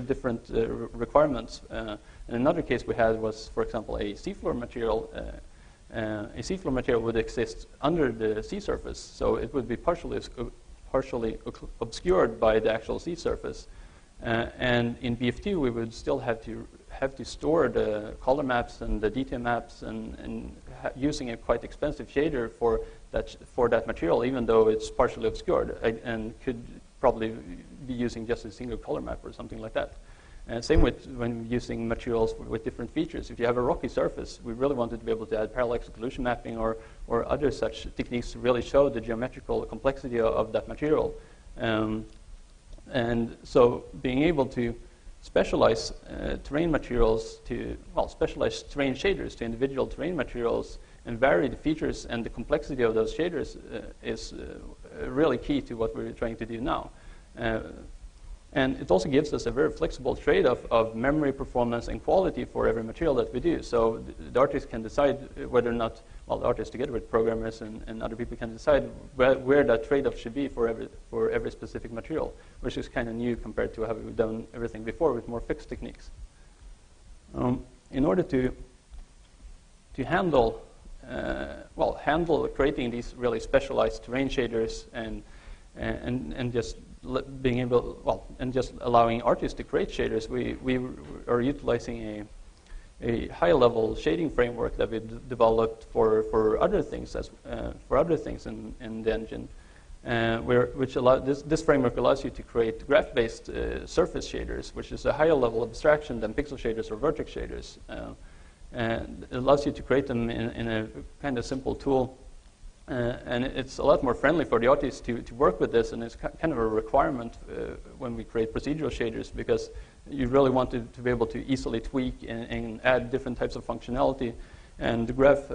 different requirements. And another case we had was, for example, a seafloor material. A seafloor material would exist under the sea surface, so it would be partially obscured by the actual sea surface. And in BF2, we would still have to store the color maps and the detail maps and using a quite expensive shader for that material, even though it's partially obscured, and could probably be using just a single color map or something like that. And same with when using materials with different features. If you have a rocky surface, we really wanted to be able to add parallax occlusion mapping or other such techniques to really show the geometrical complexity of that material. And so being able to specialize terrain materials specialize terrain shaders to individual terrain materials and vary the features and the complexity of those shaders is really key to what we're trying to do now. And it also gives us a very flexible trade-off of memory, performance, and quality for every material that we do. So the artist can decide whether or not, the artist together with programmers and other people can decide where that trade-off should be for every specific material, which is kind of new compared to how we've done everything before with more fixed techniques. In order to handle creating these really specialized terrain shaders and just being able, and just allowing artists to create shaders, we are utilizing a high-level shading framework that we developed for other things in the engine, this framework allows you to create graph-based surface shaders, which is a higher level abstraction than pixel shaders or vertex shaders, and it allows you to create them in a kind of simple tool. And it's a lot more friendly for the artist to work with this, and it's kind of a requirement when we create procedural shaders, because you really want to be able to easily tweak and add different types of functionality, and the graph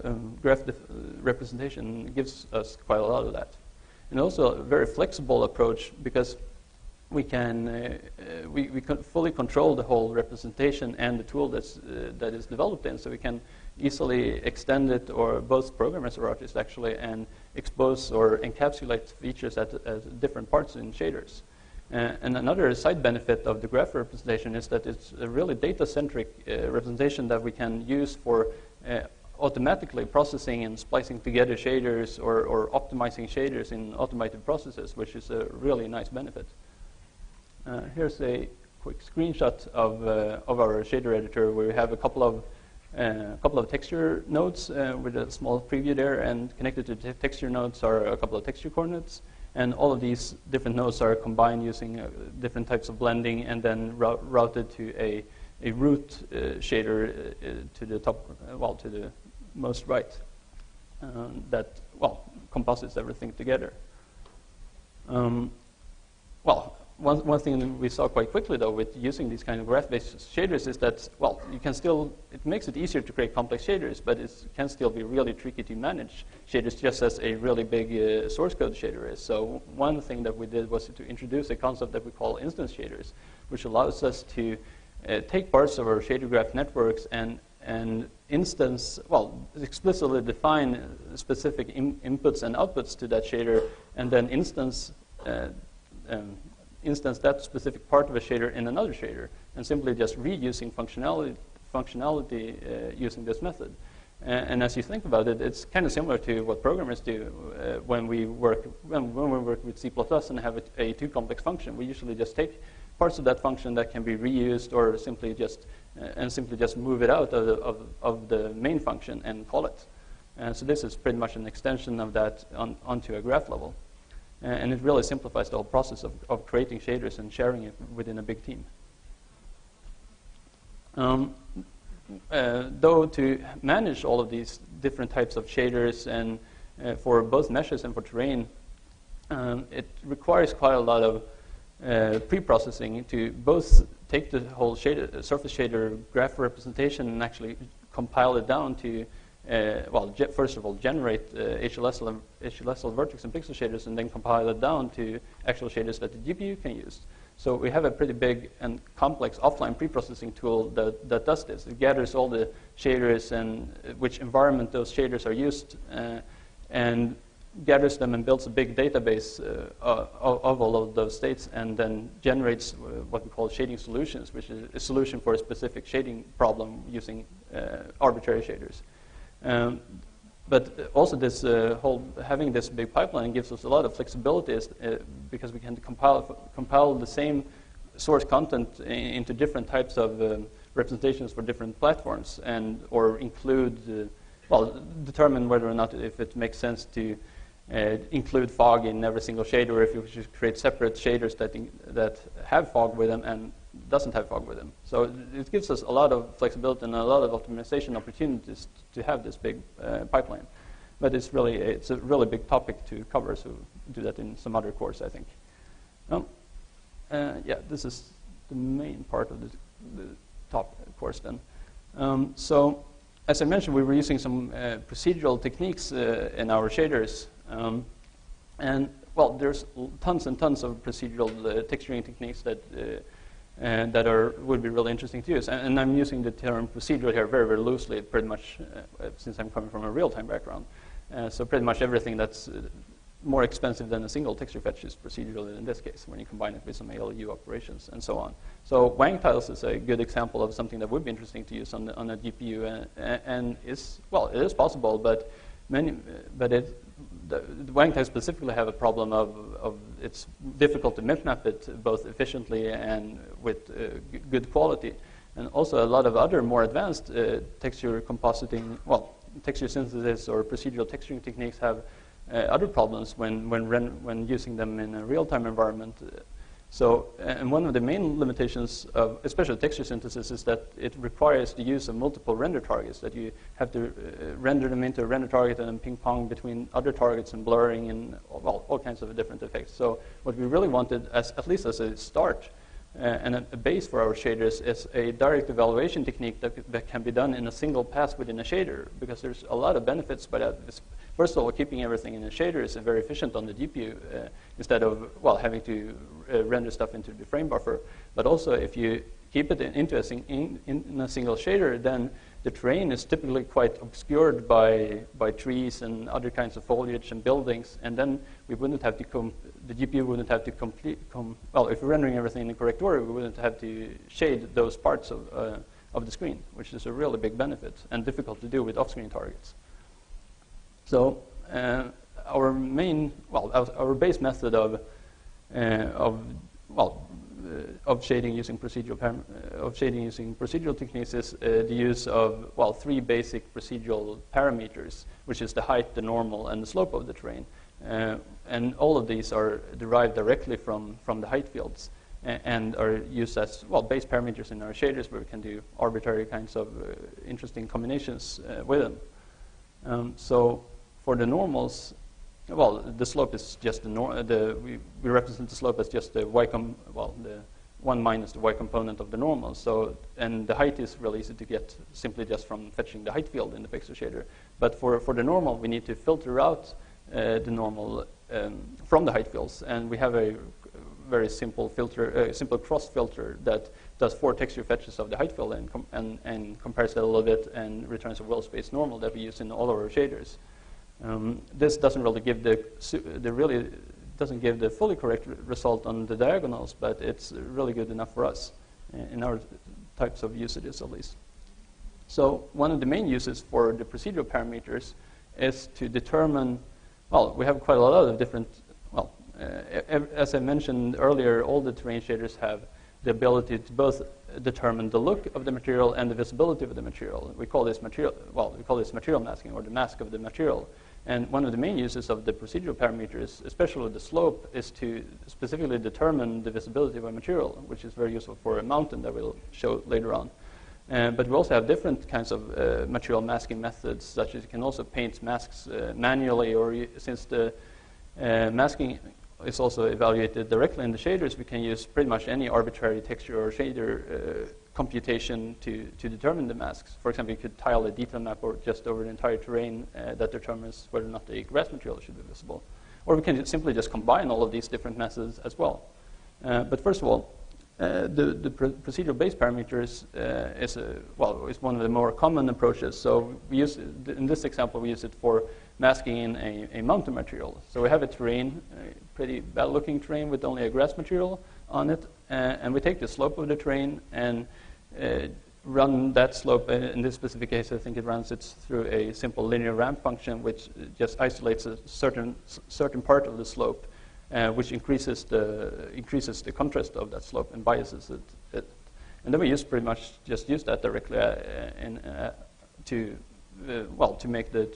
representation gives us quite a lot of that. And also a very flexible approach, because we can fully control the whole representation and the tool that is developed in, so we can easily extend it, or both programmers or artists actually, and expose or encapsulate features at different parts in shaders. And another side benefit of the graph representation is that it's a really data-centric representation that we can use for automatically processing and splicing together shaders or optimizing shaders in automated processes, which is a really nice benefit. Here's a quick screenshot of our shader editor, where we have a couple of texture nodes with a small preview there, and connected to the texture nodes are a couple of texture coordinates. And all of these different nodes are combined using different types of blending, and then routed to a root shader to the top, to the most right, that composites everything together. One thing that we saw quite quickly, though, with using these kind of graph-based shaders is that, you can still, it makes it easier to create complex shaders, but it can still be really tricky to manage shaders, just as a really big source code shader is. So one thing that we did was to introduce a concept that we call instance shaders, which allows us to take parts of our shader graph networks and instance, explicitly define specific inputs and outputs to that shader, and then instance that specific part of a shader in another shader, and simply just reusing functionality using this method. And as you think about it, it's kind of similar to what programmers do when we work with C++ and have a too complex function. We usually just take parts of that function that can be reused, or simply just move it out of the main function and call it. So this is pretty much an extension of that onto a graph level. And it really simplifies the whole process of creating shaders and sharing it within a big team. Though to manage all of these different types of shaders, and for both meshes and for terrain, it requires quite a lot of pre-processing to both take the whole surface shader graph representation and actually compile it down to first of all, generate HLSL vertex and pixel shaders, and then compile it down to actual shaders that the GPU can use. So we have a pretty big and complex offline preprocessing tool that does this. It gathers all the shaders and which environment those shaders are used, and gathers them and builds a big database of all of those states, and then generates what we call shading solutions, which is a solution for a specific shading problem using arbitrary shaders. But also this having this big pipeline gives us a lot of flexibility because we can compile the same source content into different types of representations for different platforms, or include, determine whether or not if it makes sense to include fog in every single shader, or if you should create separate shaders that have fog with them and doesn't have fog with them. So it gives us a lot of flexibility and a lot of optimization opportunities to have this big pipeline. But it's a really big topic to cover, so we'll do that in some other course, I think. This is the main part of the top course then. So as I mentioned, we were using some procedural techniques in our shaders. There's tons and tons of procedural texturing techniques that would be really interesting to use. And I'm using the term procedural here very, very loosely, pretty much, since I'm coming from a real-time background. So pretty much everything that's more expensive than a single texture fetch is procedural in this case, when you combine it with some ALU operations and so on. So Wang tiles is a good example of something that would be interesting to use on a GPU, and it is possible, but the Wang tiles specifically have a problem of it's difficult to map it both efficiently and with good quality. And also a lot of other more advanced texture compositing, texture synthesis or procedural texturing techniques have other problems when using them in a real-time environment. And one of the main limitations of especially texture synthesis is that it requires the use of multiple render targets, that you have to render them into a render target and then ping-pong between other targets and blurring and all kinds of different effects. So what we really wanted, at least as a start and a base for our shaders, is a direct evaluation technique that can be done in a single pass within a shader, because there's a lot of benefits by that. first of all, keeping everything in a shader is very efficient on the GPU instead of, well, having to render stuff into the frame buffer. But also, if you keep it in a single shader, then the terrain is typically quite obscured by trees and other kinds of foliage and buildings, and then we wouldn't have to the GPU wouldn't have to well, if we're rendering everything in the correct order, we wouldn't have to shade those parts of the screen, which is a really big benefit and difficult to do with off-screen targets. So our base method of shading using procedural techniques is the use of, well, 3 basic procedural parameters, which is the height, the normal, and the slope of the terrain. And all of these are derived directly from the height fields and are used as, well, base parameters in our shaders, where we can do arbitrary kinds of interesting combinations with them. So for the normals, well, the slope is just we represent the slope as just the the 1 minus the y component of the normal. So, and the height is really easy to get simply just from fetching the height field in the pixel shader. But for the normal, we need to filter out the normal from the height fields, and we have a very simple filter, simple cross filter that does 4 texture fetches of the height field and compares that a little bit and returns a well-spaced normal that we use in all of our shaders. This doesn't really give doesn't give the fully correct result on the diagonals, but it's really good enough for us in our types of usages, at least. So one of the main uses for the procedural parameters is to determine, well, we have quite a lot of different, well, as I mentioned earlier, all the terrain shaders have the ability to both determine the look of the material and the visibility of the material. We call this material masking, or the mask of the material. And one of the main uses of the procedural parameters, especially the slope, is to specifically determine the visibility of a material, which is very useful for a mountain that we'll show later on. But we also have different kinds of material masking methods, such as you can also paint masks manually, or since the masking is also evaluated directly in the shaders, we can use pretty much any arbitrary texture or shader computation to determine the masks. For example, you could tile a detail map just over the entire terrain that determines whether or not the grass material should be visible. Or we can simply just combine all of these different methods as well. But first of all, the procedural base parameters is one of the more common approaches. So we use, in this example, we use it for masking in a mountain material. So we have a terrain, a pretty bad-looking terrain with only a grass material on it, and we take the slope of the terrain and run that slope. In this specific case, I think it runs it through a simple linear ramp function, which just isolates a certain part of the slope, which increases the contrast of that slope and biases it. And then we pretty much just use that directly to make the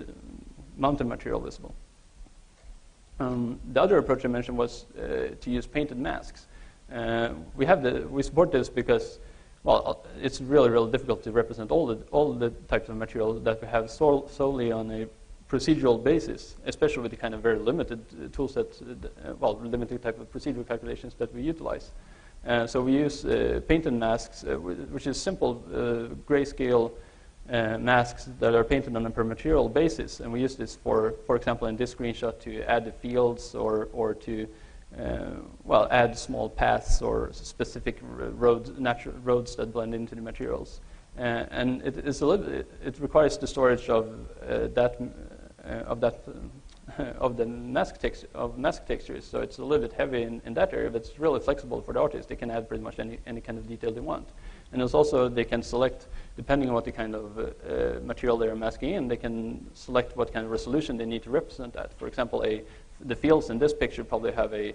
mountain material visible. The other approach I mentioned was to use painted masks. We support this because, well, it's really difficult to represent all the types of material that we have solely on a procedural basis, especially with the kind of very limited toolset, limited type of procedural calculations that we utilize. So we use painted masks, which is simple grayscale masks that are painted on a per material basis, and we use this for example, in this screenshot to add the fields or to add small paths or specific natural roads that blend into the materials. And it requires the storage of the mask textures. So it's a little bit heavy in that area, but it's really flexible for the artist. They can add pretty much any kind of detail they want. And it's also, they can select, depending on what the kind of material they're masking in, they can select what kind of resolution they need to represent that. For example, the fields in this picture probably have a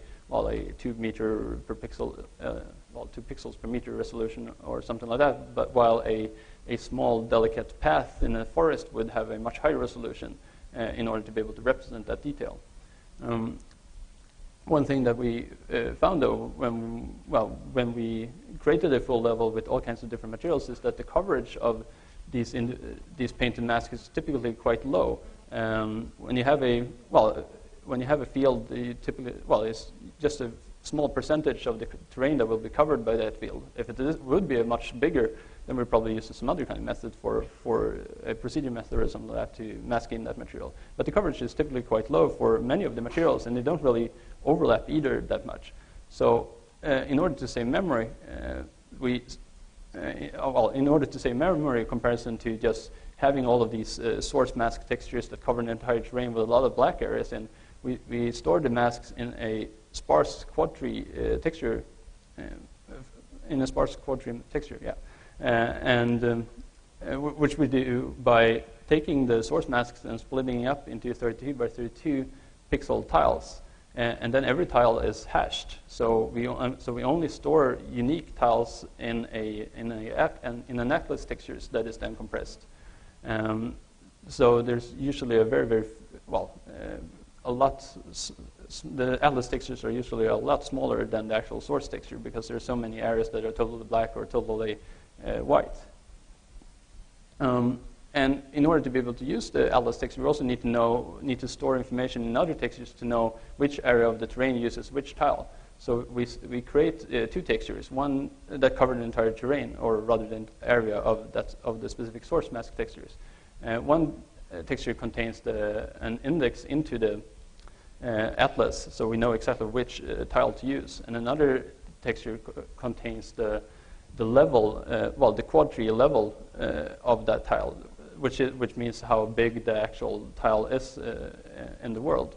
2 meter per pixel, 2 pixels per meter resolution or something like that, but while a small delicate path in a forest would have a much higher resolution in order to be able to represent that detail. One thing that we found, though, when we created a full level with all kinds of different materials, is that the coverage of these painted masks is typically quite low. When you have a field, it's just a small percentage of the terrain that will be covered by that field. If it would be a much bigger then we probably use some other kind of method for a procedure method or something like that to mask in that material. But the coverage is typically quite low for many of the materials, and they don't really overlap either that much. So in order to save memory, in order to save memory comparison to just having all of these source mask textures that cover an entire terrain with a lot of black areas in, we store the masks in a sparse quadtree texture, which we do by taking the source masks and splitting up into 32 by 32 pixel tiles. And then every tile is hashed. So we only store unique tiles in an atlas textures that is then compressed. So there's usually a very the atlas textures are usually a lot smaller than the actual source texture because there are so many areas that are totally black or totally white. And in order to be able to use the atlas texture, we also need to store information in other textures to know which area of the terrain uses which tile. So we create two textures, one that covers the entire terrain, or rather the area of the specific source mask textures. One texture contains an index into the atlas, so we know exactly which tile to use, and another texture contains the level, the quadtree level of that tile, which means how big the actual tile is in the world.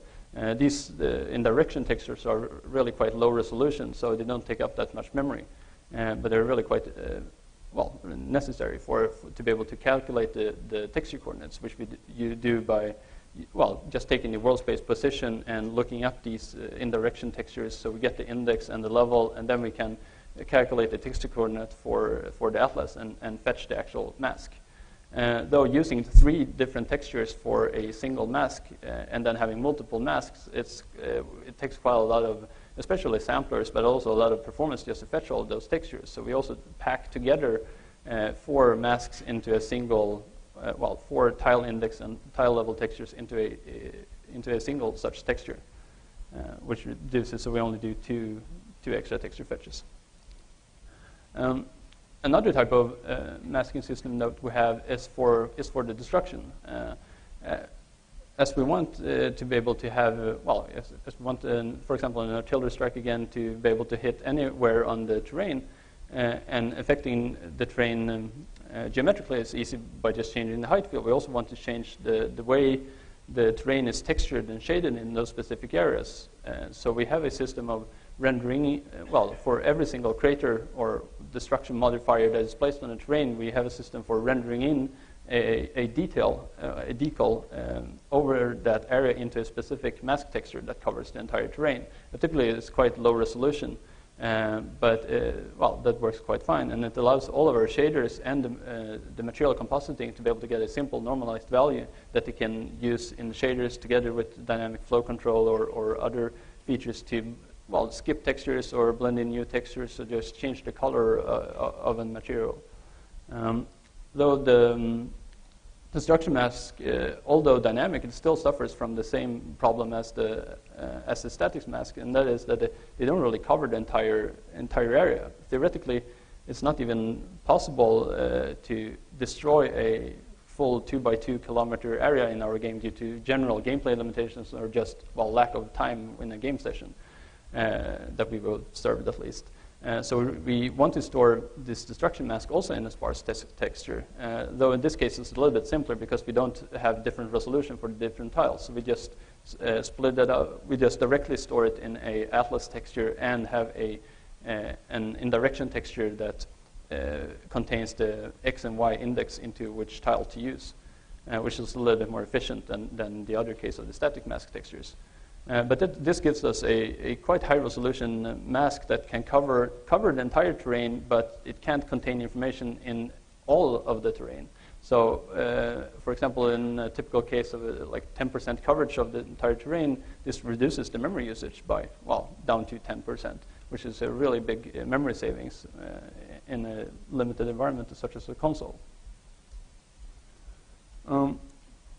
These indirection textures are really quite low resolution, so they don't take up that much memory, but they're really quite necessary to be able to calculate the texture coordinates, which you do by just taking the world space position and looking up these indirection textures, so we get the index and the level, and then we can calculate the texture coordinate for the atlas and fetch the actual mask. Though using 3 different textures for a single mask and then having multiple masks, it takes quite a lot of, especially samplers, but also a lot of performance just to fetch all of those textures. So we also pack together 4 masks into a single, 4 tile index and tile level textures into a single such texture, which reduces, so we only do two extra texture fetches. Another type of masking system that we have is for the destruction. As we want to be able to have, as we want, for example, an artillery strike again to be able to hit anywhere on the terrain and affecting the terrain geometrically is easy by just changing the height field. We also want to change the way the terrain is textured and shaded in those specific areas. So we have a system of rendering, for every single crater or destruction modifier that is placed on the terrain, we have a system for rendering in a decal over that area into a specific mask texture that covers the entire terrain. Typically, it's quite low resolution, but that works quite fine, and it allows all of our shaders and the material compositing to be able to get a simple normalized value that they can use in the shaders together with dynamic flow control or other features to skip textures or blend in new textures, so just change the color of a material. Though the destruction mask, although dynamic, it still suffers from the same problem as the statics mask, and that is that they don't really cover the entire area. Theoretically, it's not even possible to destroy a full 2 by 2 kilometer area in our game due to general gameplay limitations or just lack of time in a game session. That we will serve at least. So we want to store this destruction mask also in a sparse texture, though in this case it's a little bit simpler because we don't have different resolution for the different tiles. So we just split that up. We just directly store it in a atlas texture and have an indirection texture that contains the X and Y index into which tile to use, which is a little bit more efficient than the other case of the static mask textures. But this gives us a quite high resolution mask that can cover the entire terrain, but it can't contain information in all of the terrain. So, for example, in a typical case of 10% coverage of the entire terrain, this reduces the memory usage by, down to 10%, which is a really big memory savings in a limited environment such as a console.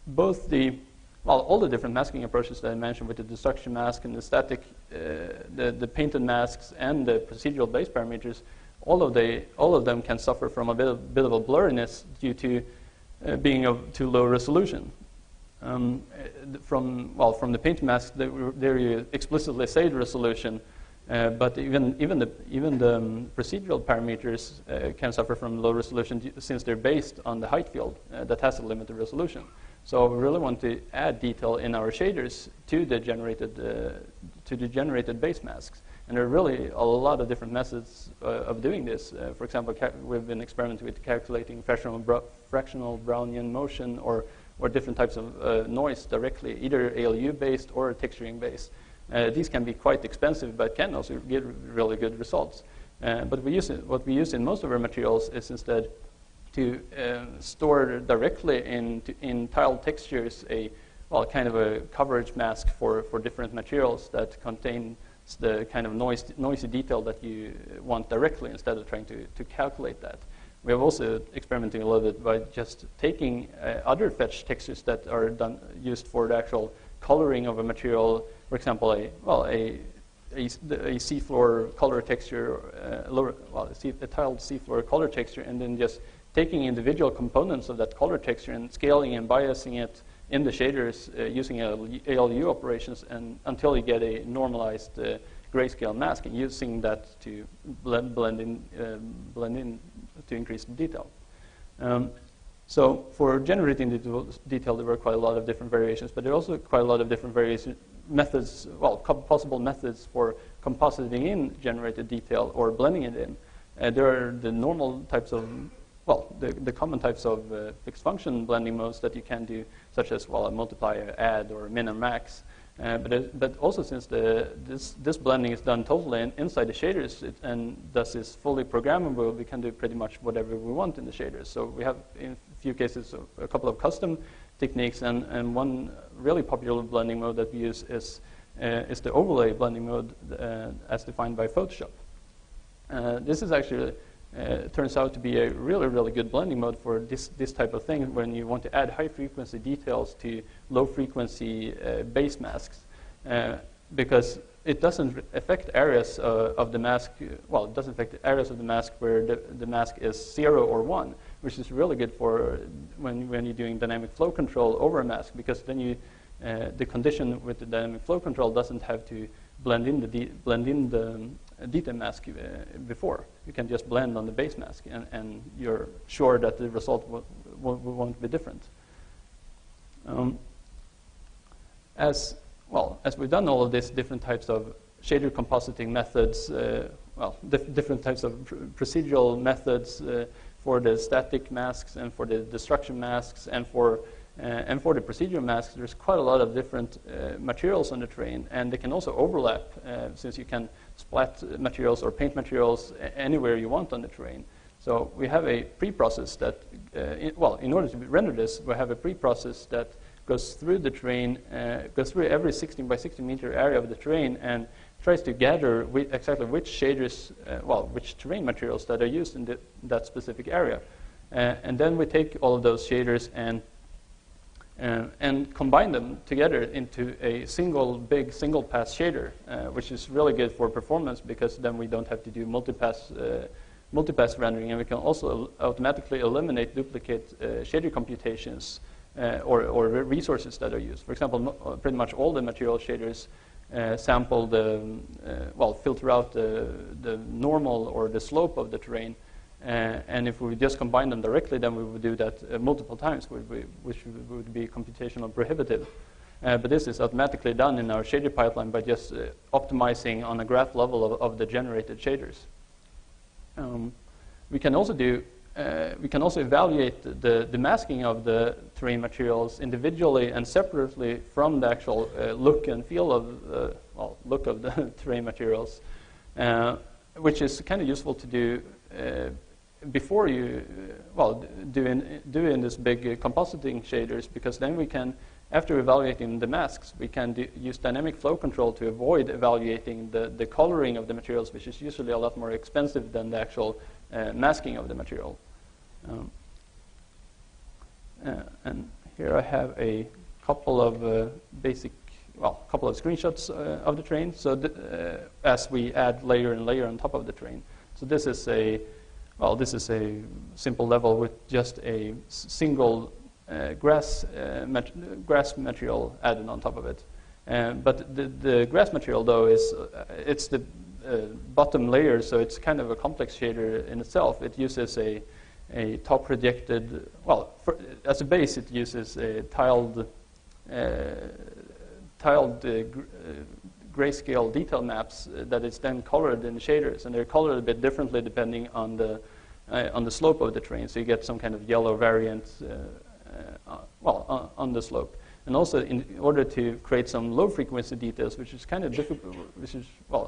Both the well, all the different masking approaches that I mentioned with the destruction mask and the static, the painted masks and the procedural base parameters, all of them can suffer from a bit of a blurriness due to being of too low resolution. From the painted masks, there you explicitly say the resolution, but even the procedural parameters can suffer from low resolution since they're based on the height field that has a limited resolution. So we really want to add detail in our shaders to the generated base masks. And there are really a lot of different methods of doing this. For example, we've been experimenting with calculating fractional Brownian motion or different types of noise directly, either ALU-based or texturing-based. These can be quite expensive, but can also give really good results. But what we use in most of our materials is instead to store directly in tiled textures kind of a coverage mask for different materials that contain the kind of noisy detail that you want directly instead of trying to calculate that. We have also experimented a little bit by just taking other fetch textures that are used for the actual coloring of a material. For example, a seafloor color texture, a tiled seafloor color texture, and then just taking individual components of that color texture and scaling and biasing it in the shaders using ALU operations until you get a normalized grayscale mask, and using that to blend in to increase the detail. So for generating the detail, there were quite a lot of different variations, but there are also quite a lot of different methods, possible methods for compositing in generated detail or blending it in. There are the normal types of, the common types of fixed function blending modes that you can do, such as, a multiplier, add, or min and max. But also, since this blending is done totally inside the shaders and thus is fully programmable, we can do pretty much whatever we want in the shaders. So we have, in a few cases, a couple of custom techniques, and one really popular blending mode that we use is the overlay blending mode as defined by Photoshop. This is actually turns out to be a really, really good blending mode for this type of thing when you want to add high-frequency details to low-frequency base masks, because it doesn't affect areas of the mask. Well, it doesn't affect the areas of the mask where the mask is 0 or 1, which is really good for when you're doing dynamic flow control over a mask, because then the condition with the dynamic flow control doesn't have to blend in the detail mask before. You can just blend on the base mask, and you're sure that the result won't be different. As we've done all of these different types of shader compositing methods, different types of procedural methods for the static masks and for the destruction masks and for the procedural masks, there's quite a lot of different materials on the terrain, and they can also overlap since you can splat materials or paint materials anywhere you want on the terrain. So we have a pre-process that, in order to render this, we have a pre-process that goes through the terrain, goes through every 16 by 16 meter area of the terrain, and tries to gather exactly which shaders, which terrain materials that are used in that specific area. And then we take all of those shaders and combine them together into a big single pass shader, which is really good for performance, because then we don't have to do multipass rendering, and we can also automatically eliminate duplicate shader computations or resources that are used. For example, pretty much all the material shaders sample filter out the normal or the slope of the terrain. And if we just combine them directly, then we would do that multiple times, which would be computational prohibitive. But this is automatically done in our shader pipeline by just optimizing on a graph level of the generated shaders. We can also evaluate the masking of the terrain materials individually and separately from the actual look and feel of look of the terrain materials, which is kind of useful to do before you doing this big compositing shaders, because then we can, after evaluating the masks, we can use dynamic flow control to avoid evaluating the coloring of the materials, which is usually a lot more expensive than the actual masking of the material. And here I have a couple of couple of screenshots of the train. So as we add layer and layer on top of the train. So this is a simple level with just a single grass material added on top of it. But the grass material, though, it's the bottom layer, so it's kind of a complex shader in itself. It uses a top projected, as a base, it uses a tiled grayscale detail maps that is then colored in the shaders, and they're colored a bit differently depending on the slope of the terrain. So you get some kind of yellow variant, on the slope. And also, in order to create some low frequency details, which is kind of difficult,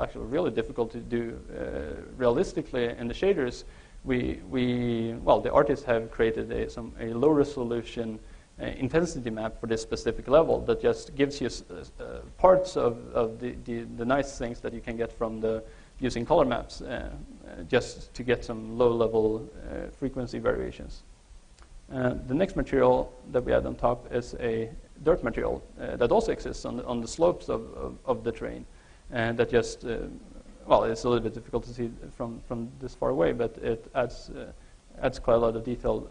actually really difficult to do realistically in the shaders, the artists have created a low resolution intensity map for this specific level that just gives you parts of the nice things that you can get from using color maps, just to get some low level frequency variations. The next material that we add on top is a dirt material that also exists on the slopes of the terrain, and that just it's a little bit difficult to see from this far away, but it adds quite a lot of detail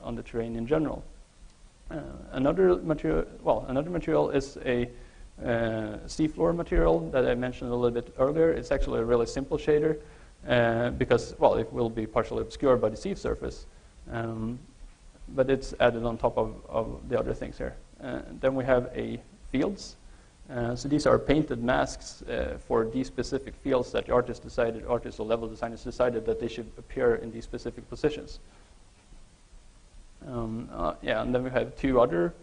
on the terrain in general. Another material is a seafloor material that I mentioned a little bit earlier. It's actually a really simple shader because it will be partially obscured by the sea surface, but it's added on top of the other things here. Then we have fields. So these are painted masks for these specific fields that the artists or level designers decided that they should appear in these specific positions. And then we have two other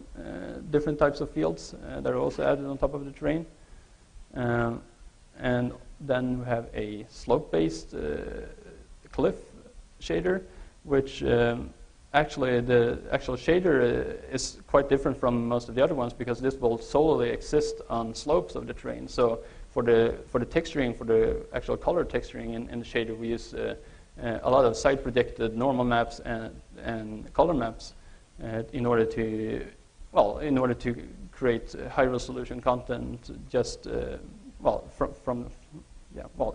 different types of fields that are also added on top of the terrain. And then we have a slope-based cliff shader, which actually the actual shader is quite different from most of the other ones because this will solely exist on slopes of the terrain. So for the texturing, for the actual color texturing in the shader, we use a lot of side predicted normal maps and color maps in order to create high resolution content just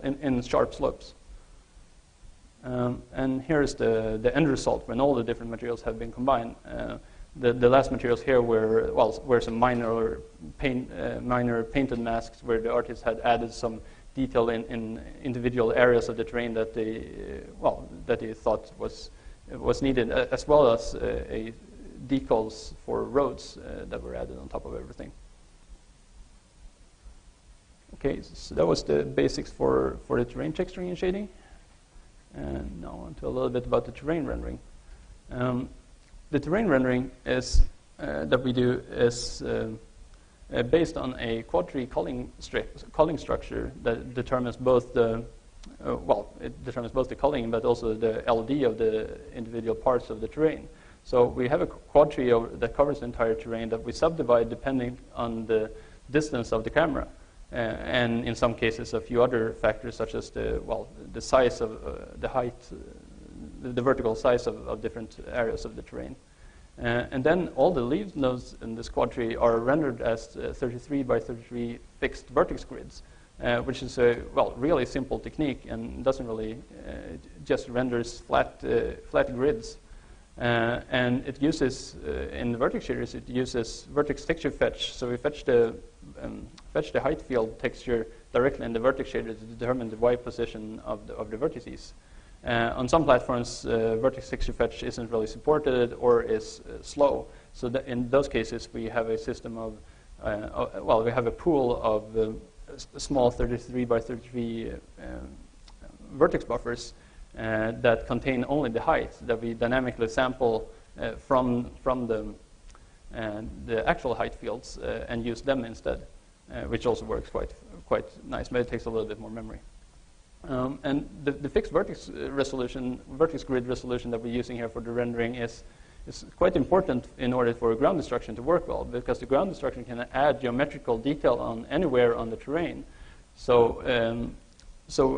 in sharp slopes. And here is the end result when all the different materials have been combined. The last materials here were some minor painted masks where the artist had added some detail in individual areas of the terrain that they thought was needed, as well as decals for roads that were added on top of everything. Okay, so that was the basics for the terrain texturing and shading. And now on to a little bit about the terrain rendering. The terrain rendering that we do is based on a quad-tree culling structure that determines both the culling, but also the LD of the individual parts of the terrain. So we have a quad tree that covers the entire terrain that we subdivide depending on the distance of the camera, and in some cases a few other factors such as the size of the height, the vertical size of different areas of the terrain. And then all the leaf nodes in this quad tree are rendered as 33 by 33 fixed vertex grids, which is a really simple technique and doesn't really just renders flat grids. And it uses in the vertex shaders it uses vertex texture fetch. So we fetch the height field texture directly in the vertex shader to determine the Y position of the vertices. On some platforms, vertex texture fetch isn't really supported or is slow. So that in those cases, we have a system of, we have a pool of small 33 by 33 vertex buffers that contain only the height that we dynamically sample from the actual height fields and use them instead, which also works quite nice, but it takes a little bit more memory. And the fixed vertex grid resolution that we're using here for the rendering is quite important in order for ground destruction to work well, because the ground destruction can add geometrical detail on anywhere on the terrain. So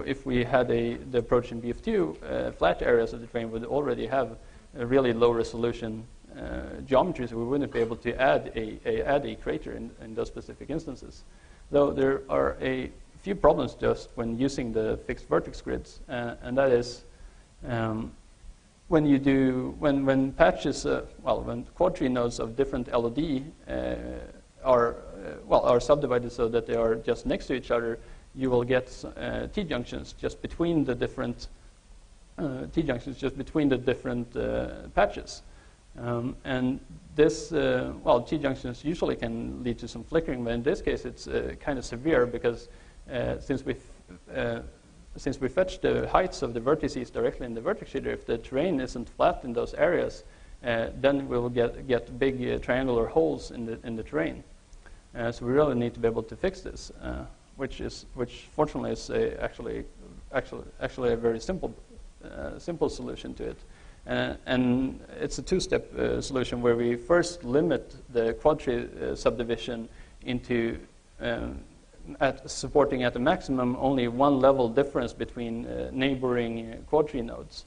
if we had the approach in BF2, flat areas of the terrain would already have a really low resolution geometries, we wouldn't be able to add a crater in those specific instances. Though there are a few problems just when using the fixed vertex grids, and that is when patches, when quad tree nodes of different LOD are subdivided so that they are just next to each other, you will get T-junctions just between the different patches. And this, T-junctions usually can lead to some flickering, but in this case it's kind of severe because since we fetch the heights of the vertices directly in the vertex shader, if the terrain isn't flat in those areas, then we will get big triangular holes in the terrain. So we really need to be able to fix this, which fortunately is actually a very simple solution to it. And it's a two-step solution where we first limit the quad tree subdivision into supporting at the maximum only one level difference between neighboring quad tree nodes.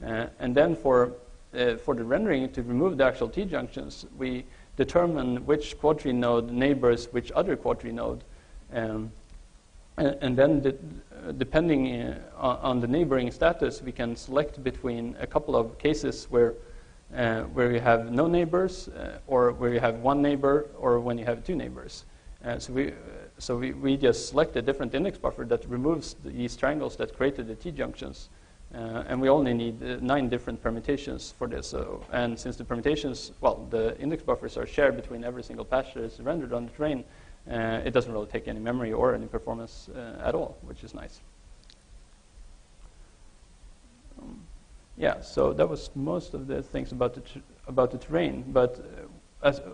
And then for the rendering, to remove the actual T-junctions, we determine which quad tree node neighbors which other quad tree node. And then depending on the neighboring status, we can select between a couple of cases where you have no neighbors, or where you have one neighbor, or when you have two neighbors. So we just select a different index buffer that removes these triangles that created the T-junctions. And we only need 9 different permutations for this. And since the permutations, the index buffers are shared between every single patch that is rendered on the terrain, it doesn't really take any memory or any performance at all, which is nice. So that was most of the things about the terrain. But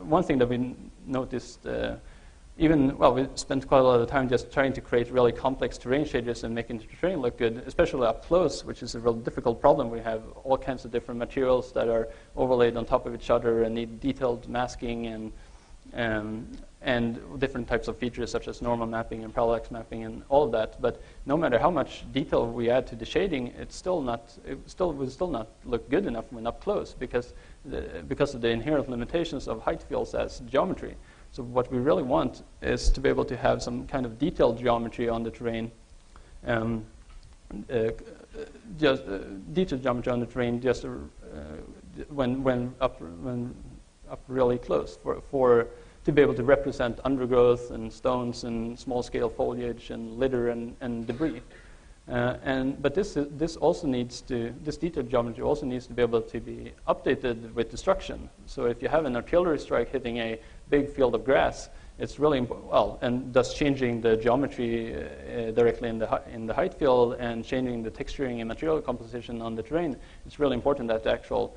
one thing that we noticed, we spent quite a lot of time just trying to create really complex terrain shaders and making the terrain look good, especially up close, which is a real difficult problem. We have all kinds of different materials that are overlaid on top of each other and need detailed masking and different types of features such as normal mapping and parallax mapping and all of that. But no matter how much detail we add to the shading, it will still not look good enough when up close because of the inherent limitations of height fields as geometry. So what we really want is to be able to have some kind of detailed geometry on the terrain, detailed geometry on the terrain just when up really close to be able to represent undergrowth and stones and small-scale foliage and litter and debris. But this detailed geometry also needs to be able to be updated with destruction. So if you have an artillery strike hitting a big field of grass, it's really and thus changing the geometry directly in the height field and changing the texturing and material composition on the terrain. It's really important that the actual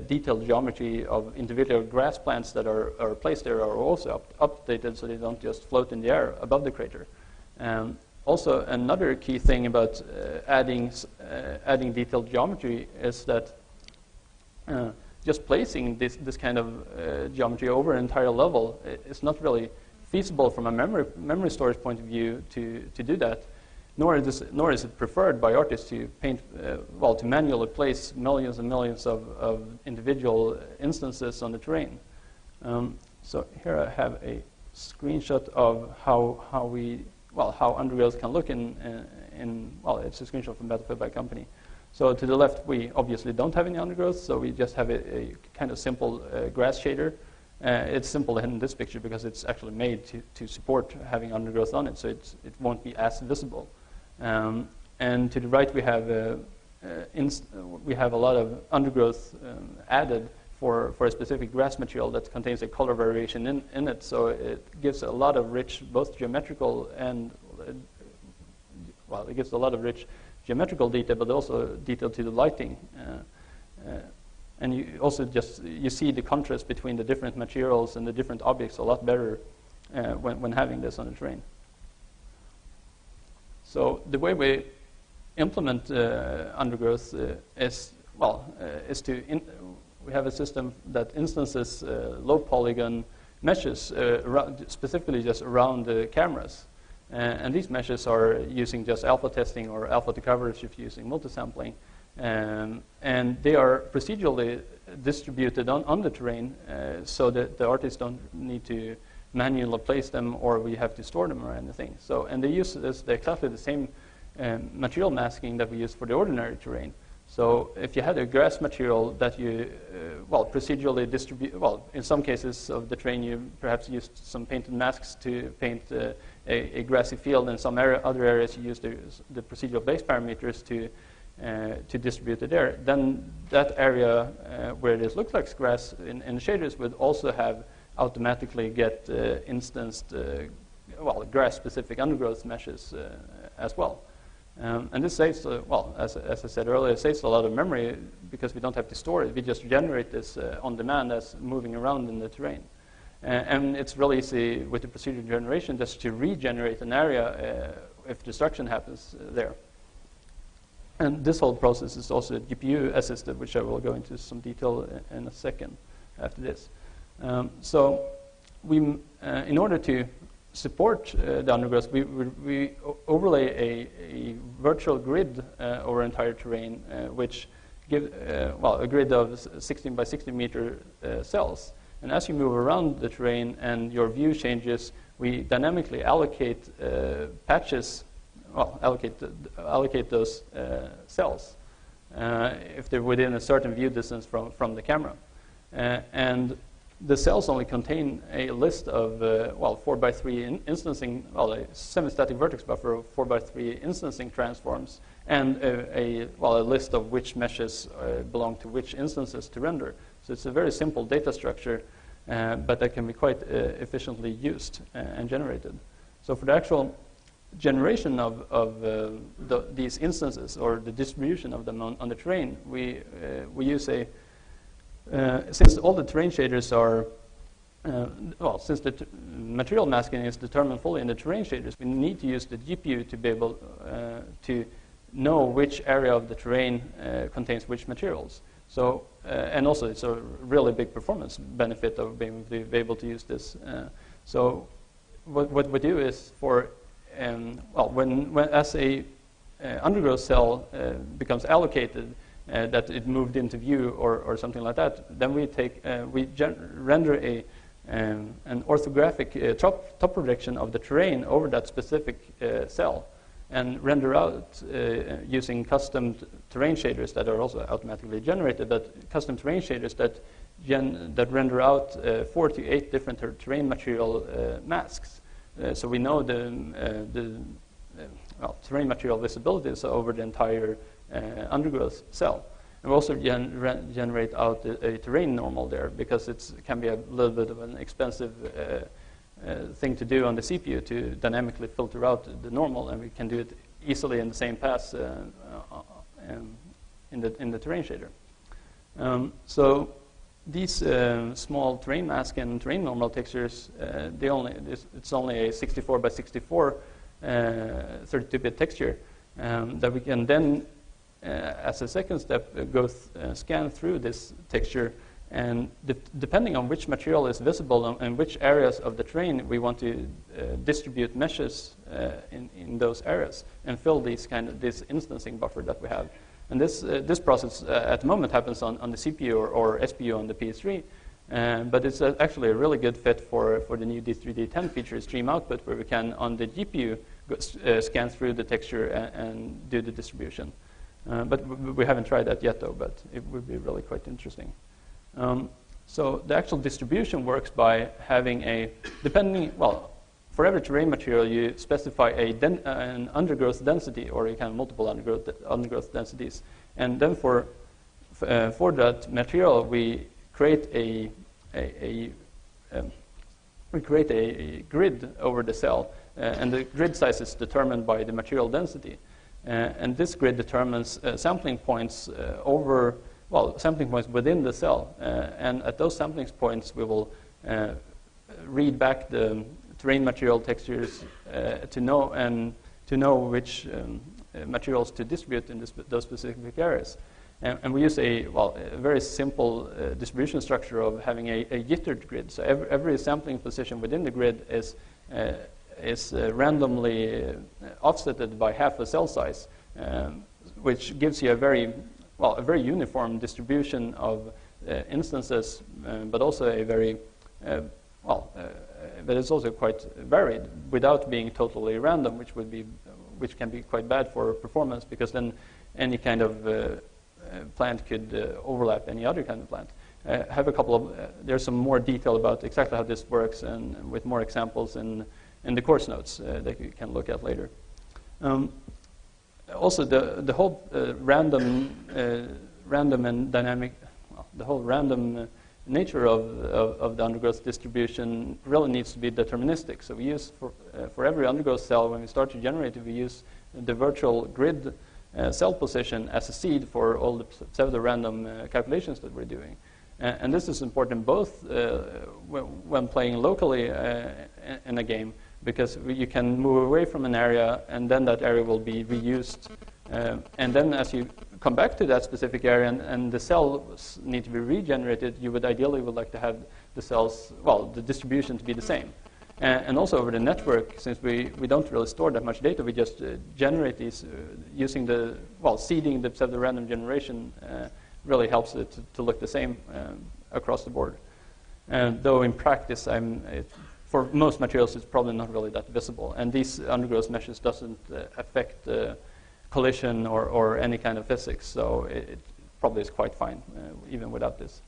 detailed geometry of individual grass plants that are placed there are also updated so they don't just float in the air above the crater. Also, another key thing about adding detailed geometry is that just placing this kind of geometry over an entire level is not really feasible from a memory storage point of view to do that. Nor is it preferred by artists to paint, to manually place millions and millions of individual instances on the terrain. So here I have a screenshot of how undergrowth can look it's a screenshot from Battlefield by Company. So to the left, we obviously don't have any undergrowth, so we just have a kind of simple grass shader. It's simple in this picture because it's actually made to support having undergrowth on it, so it won't be as visible. And to the right, we have a lot of undergrowth added for a specific grass material that contains a color variation in it. So it gives a lot of rich, both geometrical and, it gives a lot of rich geometrical detail, but also detail to the lighting. And you also you see the contrast between the different materials and the different objects a lot better when having this on the terrain. So the way we implement undergrowth is we have a system that instances low polygon meshes specifically just around the cameras. And these meshes are using just alpha testing or alpha to coverage if you're using multisampling. And they are procedurally distributed on the terrain so that the artists don't need to manually place them or we have to store them or anything. So, and they use exactly the same material masking that we use for the ordinary terrain. So if you had a grass material that you, procedurally distribute, in some cases of the terrain you perhaps used some painted masks to paint a grassy field, and some other areas you use the procedural base parameters to distribute it there, then that area where it looks like grass in the shaders would also have automatically get instanced, grass-specific undergrowth meshes as well. And this saves, as I said earlier, it saves a lot of memory because we don't have to store it. We just generate this on demand as moving around in the terrain. And it's really easy with the procedural generation just to regenerate an area if destruction happens there. And this whole process is also GPU assisted, which I will go into some detail in a second after this. So we, in order to support the undergrowth, we overlay a virtual grid over entire terrain, which give a grid of 16 by 60 meter cells. And as you move around the terrain and your view changes, we dynamically allocate patches. Allocate those cells if they're within a certain view distance from the camera. And the cells only contain a list of 4x3 instancing, a semi-static vertex buffer of 4x3 instancing transforms, and a list of which meshes belong to which instances to render. So it's a very simple data structure, but that can be quite efficiently used and generated. So for the actual generation of these instances, or the distribution of them on the terrain, we use since all the terrain shaders are, since the material masking is determined fully in the terrain shaders, we need to use the GPU to be able to know which area of the terrain contains which materials. So, and also it's a really big performance benefit of being able to use this. So what we do is for when as a undergrowth cell becomes allocated, that it moved into view or something like that, then we take render an orthographic top projection of the terrain over that specific cell, and render out using custom terrain shaders that are also automatically generated, but custom terrain shaders that render out 4 to 8 different terrain material masks. So we know the terrain material visibilities over the entire undergrowth cell. And we also generate out a terrain normal there, because it can be a little bit of an expensive thing to do on the CPU to dynamically filter out the normal, and we can do it easily in the same pass in the terrain shader. So these small terrain mask and terrain normal textures, it's only a 64 by 64 32-bit texture that we can then, as a second step, go scan through this texture, and depending on which material is visible and which areas of the terrain we want to distribute meshes in those areas and fill this instancing buffer that we have. And this process at the moment happens on the CPU or SPU on the PS3, but it's actually a really good fit for the new D3D10 feature, stream output, where we can, on the GPU, scan through the texture and do the distribution. But we haven't tried that yet, though, but it would be really quite interesting. So the actual distribution works by having for every terrain material, you specify an undergrowth density, or you can multiple undergrowth densities. And then for that material, we create a grid over the cell, and the grid size is determined by the material density. And this grid determines sampling points sampling points within the cell. And at those sampling points, we will read back the terrain material textures to know which materials to distribute in those specific areas. And we use a very simple distribution structure of having a jittered grid. So every sampling position within the grid is randomly offsetted by half a cell size, which gives you a very uniform distribution of instances, but also a very but it's also quite varied without being totally random, which can be quite bad for performance, because then any kind of plant could overlap any other kind of plant. Have a couple of there's some more detail about exactly how this works, and with more examples in the course notes that you can look at later. Also, the whole random and dynamic, the whole random nature of the undergrowth distribution really needs to be deterministic. So we use for every undergrowth cell, when we start to generate it, we use the virtual grid cell position as a seed for all the pseudo-random calculations that we're doing. And this is important both when playing locally in a game, because you can move away from an area and then that area will be reused. And then as you come back to that specific area and the cells need to be regenerated, you would ideally like to have the cells, the distribution to be the same. And also over the network, since we don't really store that much data, we just generate these using seeding the pseudo-random generation really helps it to look the same across the board. Though in practice, for most materials, it's probably not really that visible. And these undergrowth meshes doesn't affect collision or any kind of physics, so it probably is quite fine even without this.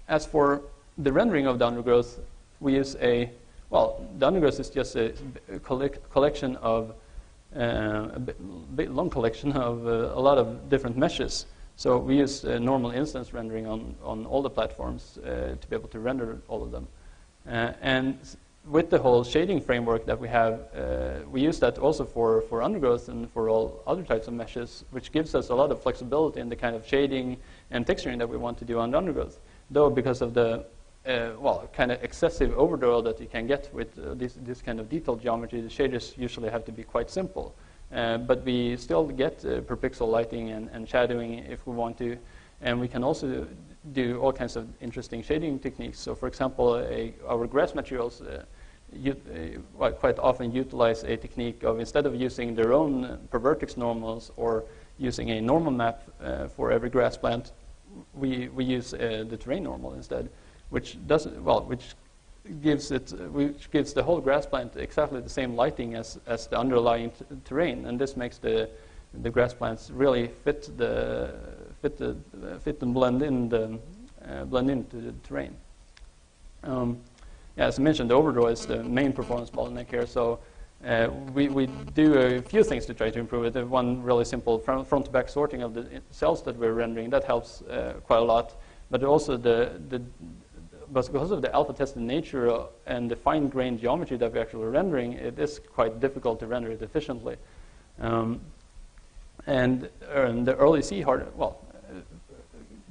As for the rendering of the undergrowth, we use the undergrowth is just a collection of a long collection of a lot of different meshes. So we use normal instance rendering on all the platforms to be able to render all of them. And with the whole shading framework that we have, we use that also for undergrowth and for all other types of meshes, which gives us a lot of flexibility in the kind of shading and texturing that we want to do on the undergrowth. Though because of the kind of excessive overdraw that you can get with this kind of detailed geometry, the shaders usually have to be quite simple. But we still get per pixel lighting and shadowing if we want to. And we can also do all kinds of interesting shading techniques. So for example, our grass materials quite often utilize a technique of, instead of using their own per vertex normals or using a normal map for every grass plant, we use the terrain normal instead, which gives the whole grass plant exactly the same lighting as the underlying terrain, and this makes the grass plants really fit and blend into the terrain. As I mentioned, the overdraw is the main performance bottleneck here, so we do a few things to try to improve it. One really simple front to back sorting of the cells that we're rendering, that helps quite a lot, but also because of the alpha-tested nature and the fine-grained geometry that we're actually rendering, it is quite difficult to render it efficiently. And the early C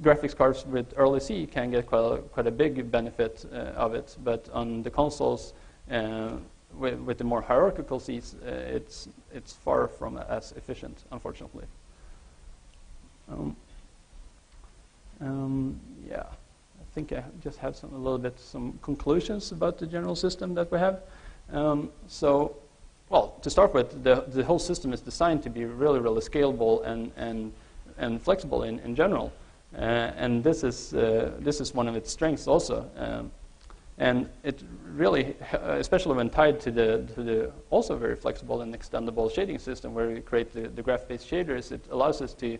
graphics cards with early C can get quite a big benefit of it, but on the consoles with the more hierarchical Cs, it's far from as efficient, unfortunately. I think I just have some conclusions about the general system that we have. To start with, the whole system is designed to be really, really scalable and flexible in general, and this is one of its strengths also. And it really, especially when tied to the also very flexible and extendable shading system, where we create the graph-based shaders, it allows us to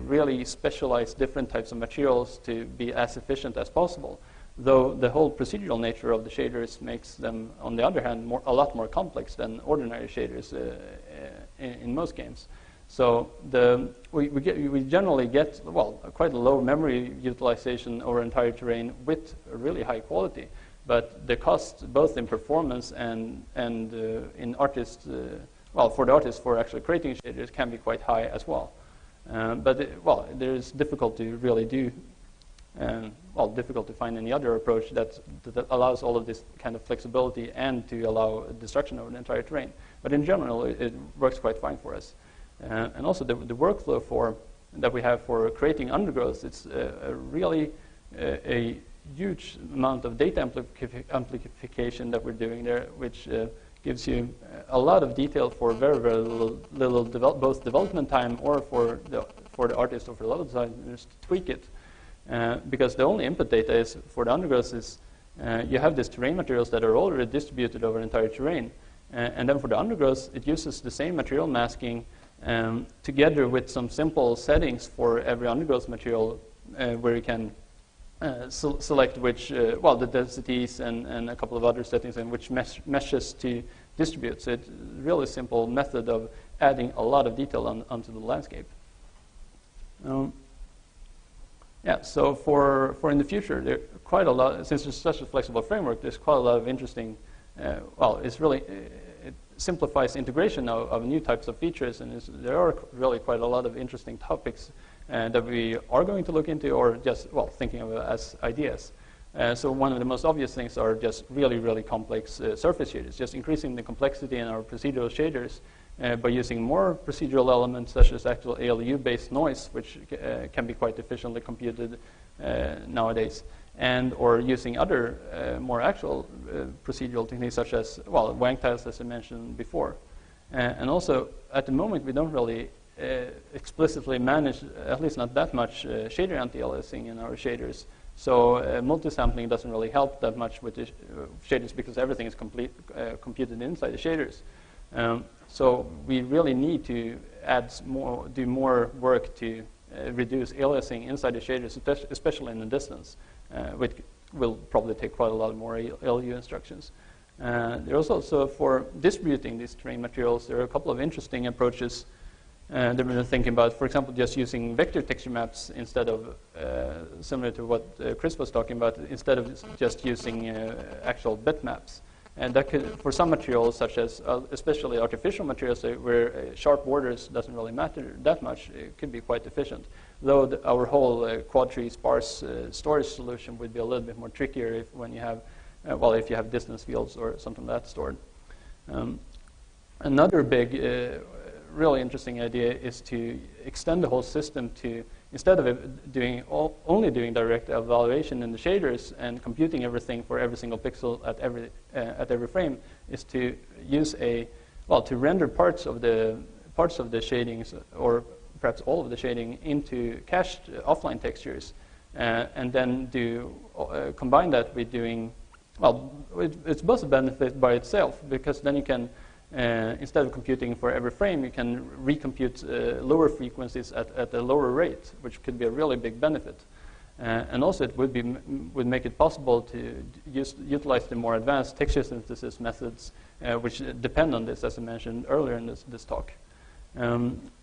really specialize different types of materials to be as efficient as possible. Though the whole procedural nature of the shaders makes them, on the other hand, a lot more complex than ordinary shaders in most games. So we generally get quite a low memory utilization over entire terrain with really high quality. But the cost, both in performance and in artists, for the artists for actually creating shaders, can be quite high as well. There's difficult to really do. Difficult to find any other approach that allows all of this kind of flexibility and to allow destruction over the entire terrain. But in general, it works quite fine for us. And also the workflow that we have for creating undergrowth, it's really a huge amount of data amplification that we're doing there, which gives you a lot of detail for very, very little both development time or for for the artist or for the level designers to tweak it. Because the only input data is for the undergrowth is you have these terrain materials that are already distributed over entire terrain. And then for the undergrowth, it uses the same material masking together with some simple settings for every undergrowth material where you can select which, the densities and a couple of other settings and which meshes to distribute. So it's a really simple method of adding a lot of detail onto the landscape. So for in the future, there are quite a lot, since there's such a flexible framework, there's quite a lot of interesting, it simplifies integration of new types of features, and there are really quite a lot of interesting topics that we are going to look into, or just, thinking of as ideas. So one of the most obvious things are just really, really complex surface shaders, just increasing the complexity in our procedural shaders by using more procedural elements such as actual ALU-based noise, which can be quite efficiently computed nowadays, and or using other more actual procedural techniques such as, Wang tiles, as I mentioned before. And also, at the moment, we don't really explicitly manage, at least not that much, shader anti-aliasing in our shaders. So multi-sampling doesn't really help that much with the shaders because everything is computed inside the shaders. So we really need to do more work to reduce aliasing inside the shaders, especially in the distance, which will probably take quite a lot more ALU instructions. There's also, for distributing these terrain materials, there are a couple of interesting approaches that we've been thinking about. For example, just using vector texture maps instead of, similar to what Chris was talking about, instead of just using actual bitmaps. And that could, for some materials, such as especially artificial materials where sharp borders doesn't really matter that much, it could be quite efficient. Though our whole quad-tree sparse storage solution would be a little bit more trickier when you have, if you have distance fields or something like that stored. Another big, really interesting idea is to extend the whole system to, instead of only doing direct evaluation in the shaders and computing everything for every single pixel at every frame, is to use to render parts of the shadings, or perhaps all of the shading, into cached offline textures, and then combine that with doing, it's both a benefit by itself, because then you can, instead of computing for every frame, you can recompute lower frequencies at a lower rate, which could be a really big benefit. And also it would make it possible to utilize the more advanced texture synthesis methods, which depend on this, as I mentioned earlier in this talk.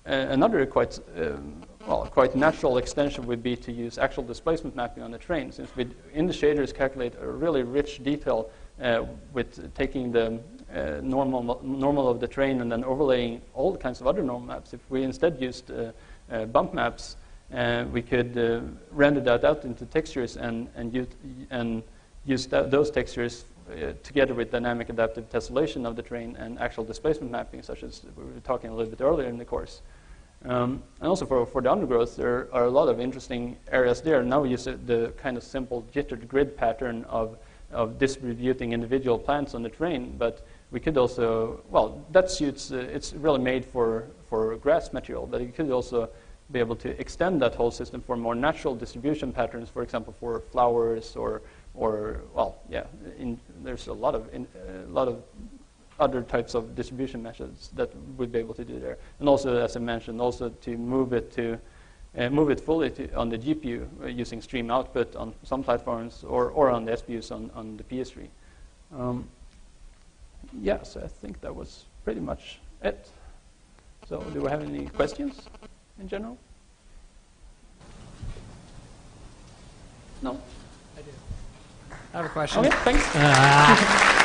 Another quite natural extension would be to use actual displacement mapping on the terrain, since we, in the shaders, calculate a really rich detail with taking the normal of the terrain and then overlaying all kinds of other normal maps. If we instead used bump maps, we could render that out into textures and use those textures together with dynamic adaptive tessellation of the terrain and actual displacement mapping, such as we were talking a little bit earlier in the course. And also for the undergrowth, there are a lot of interesting areas there. Now we use the kind of simple jittered grid pattern of distributing individual plants on the terrain, but we could also, that suits, it's really made for grass material, but you could also be able to extend that whole system for more natural distribution patterns, for example, for flowers there's a lot of other types of distribution methods that we'd be able to do there. And also, as I mentioned, also to move it fully on the GPU using stream output on some platforms or on the SPUs on the PS3. So I think that was pretty much it. So do we have any questions in general? No? I do. I have a question. Okay, thanks.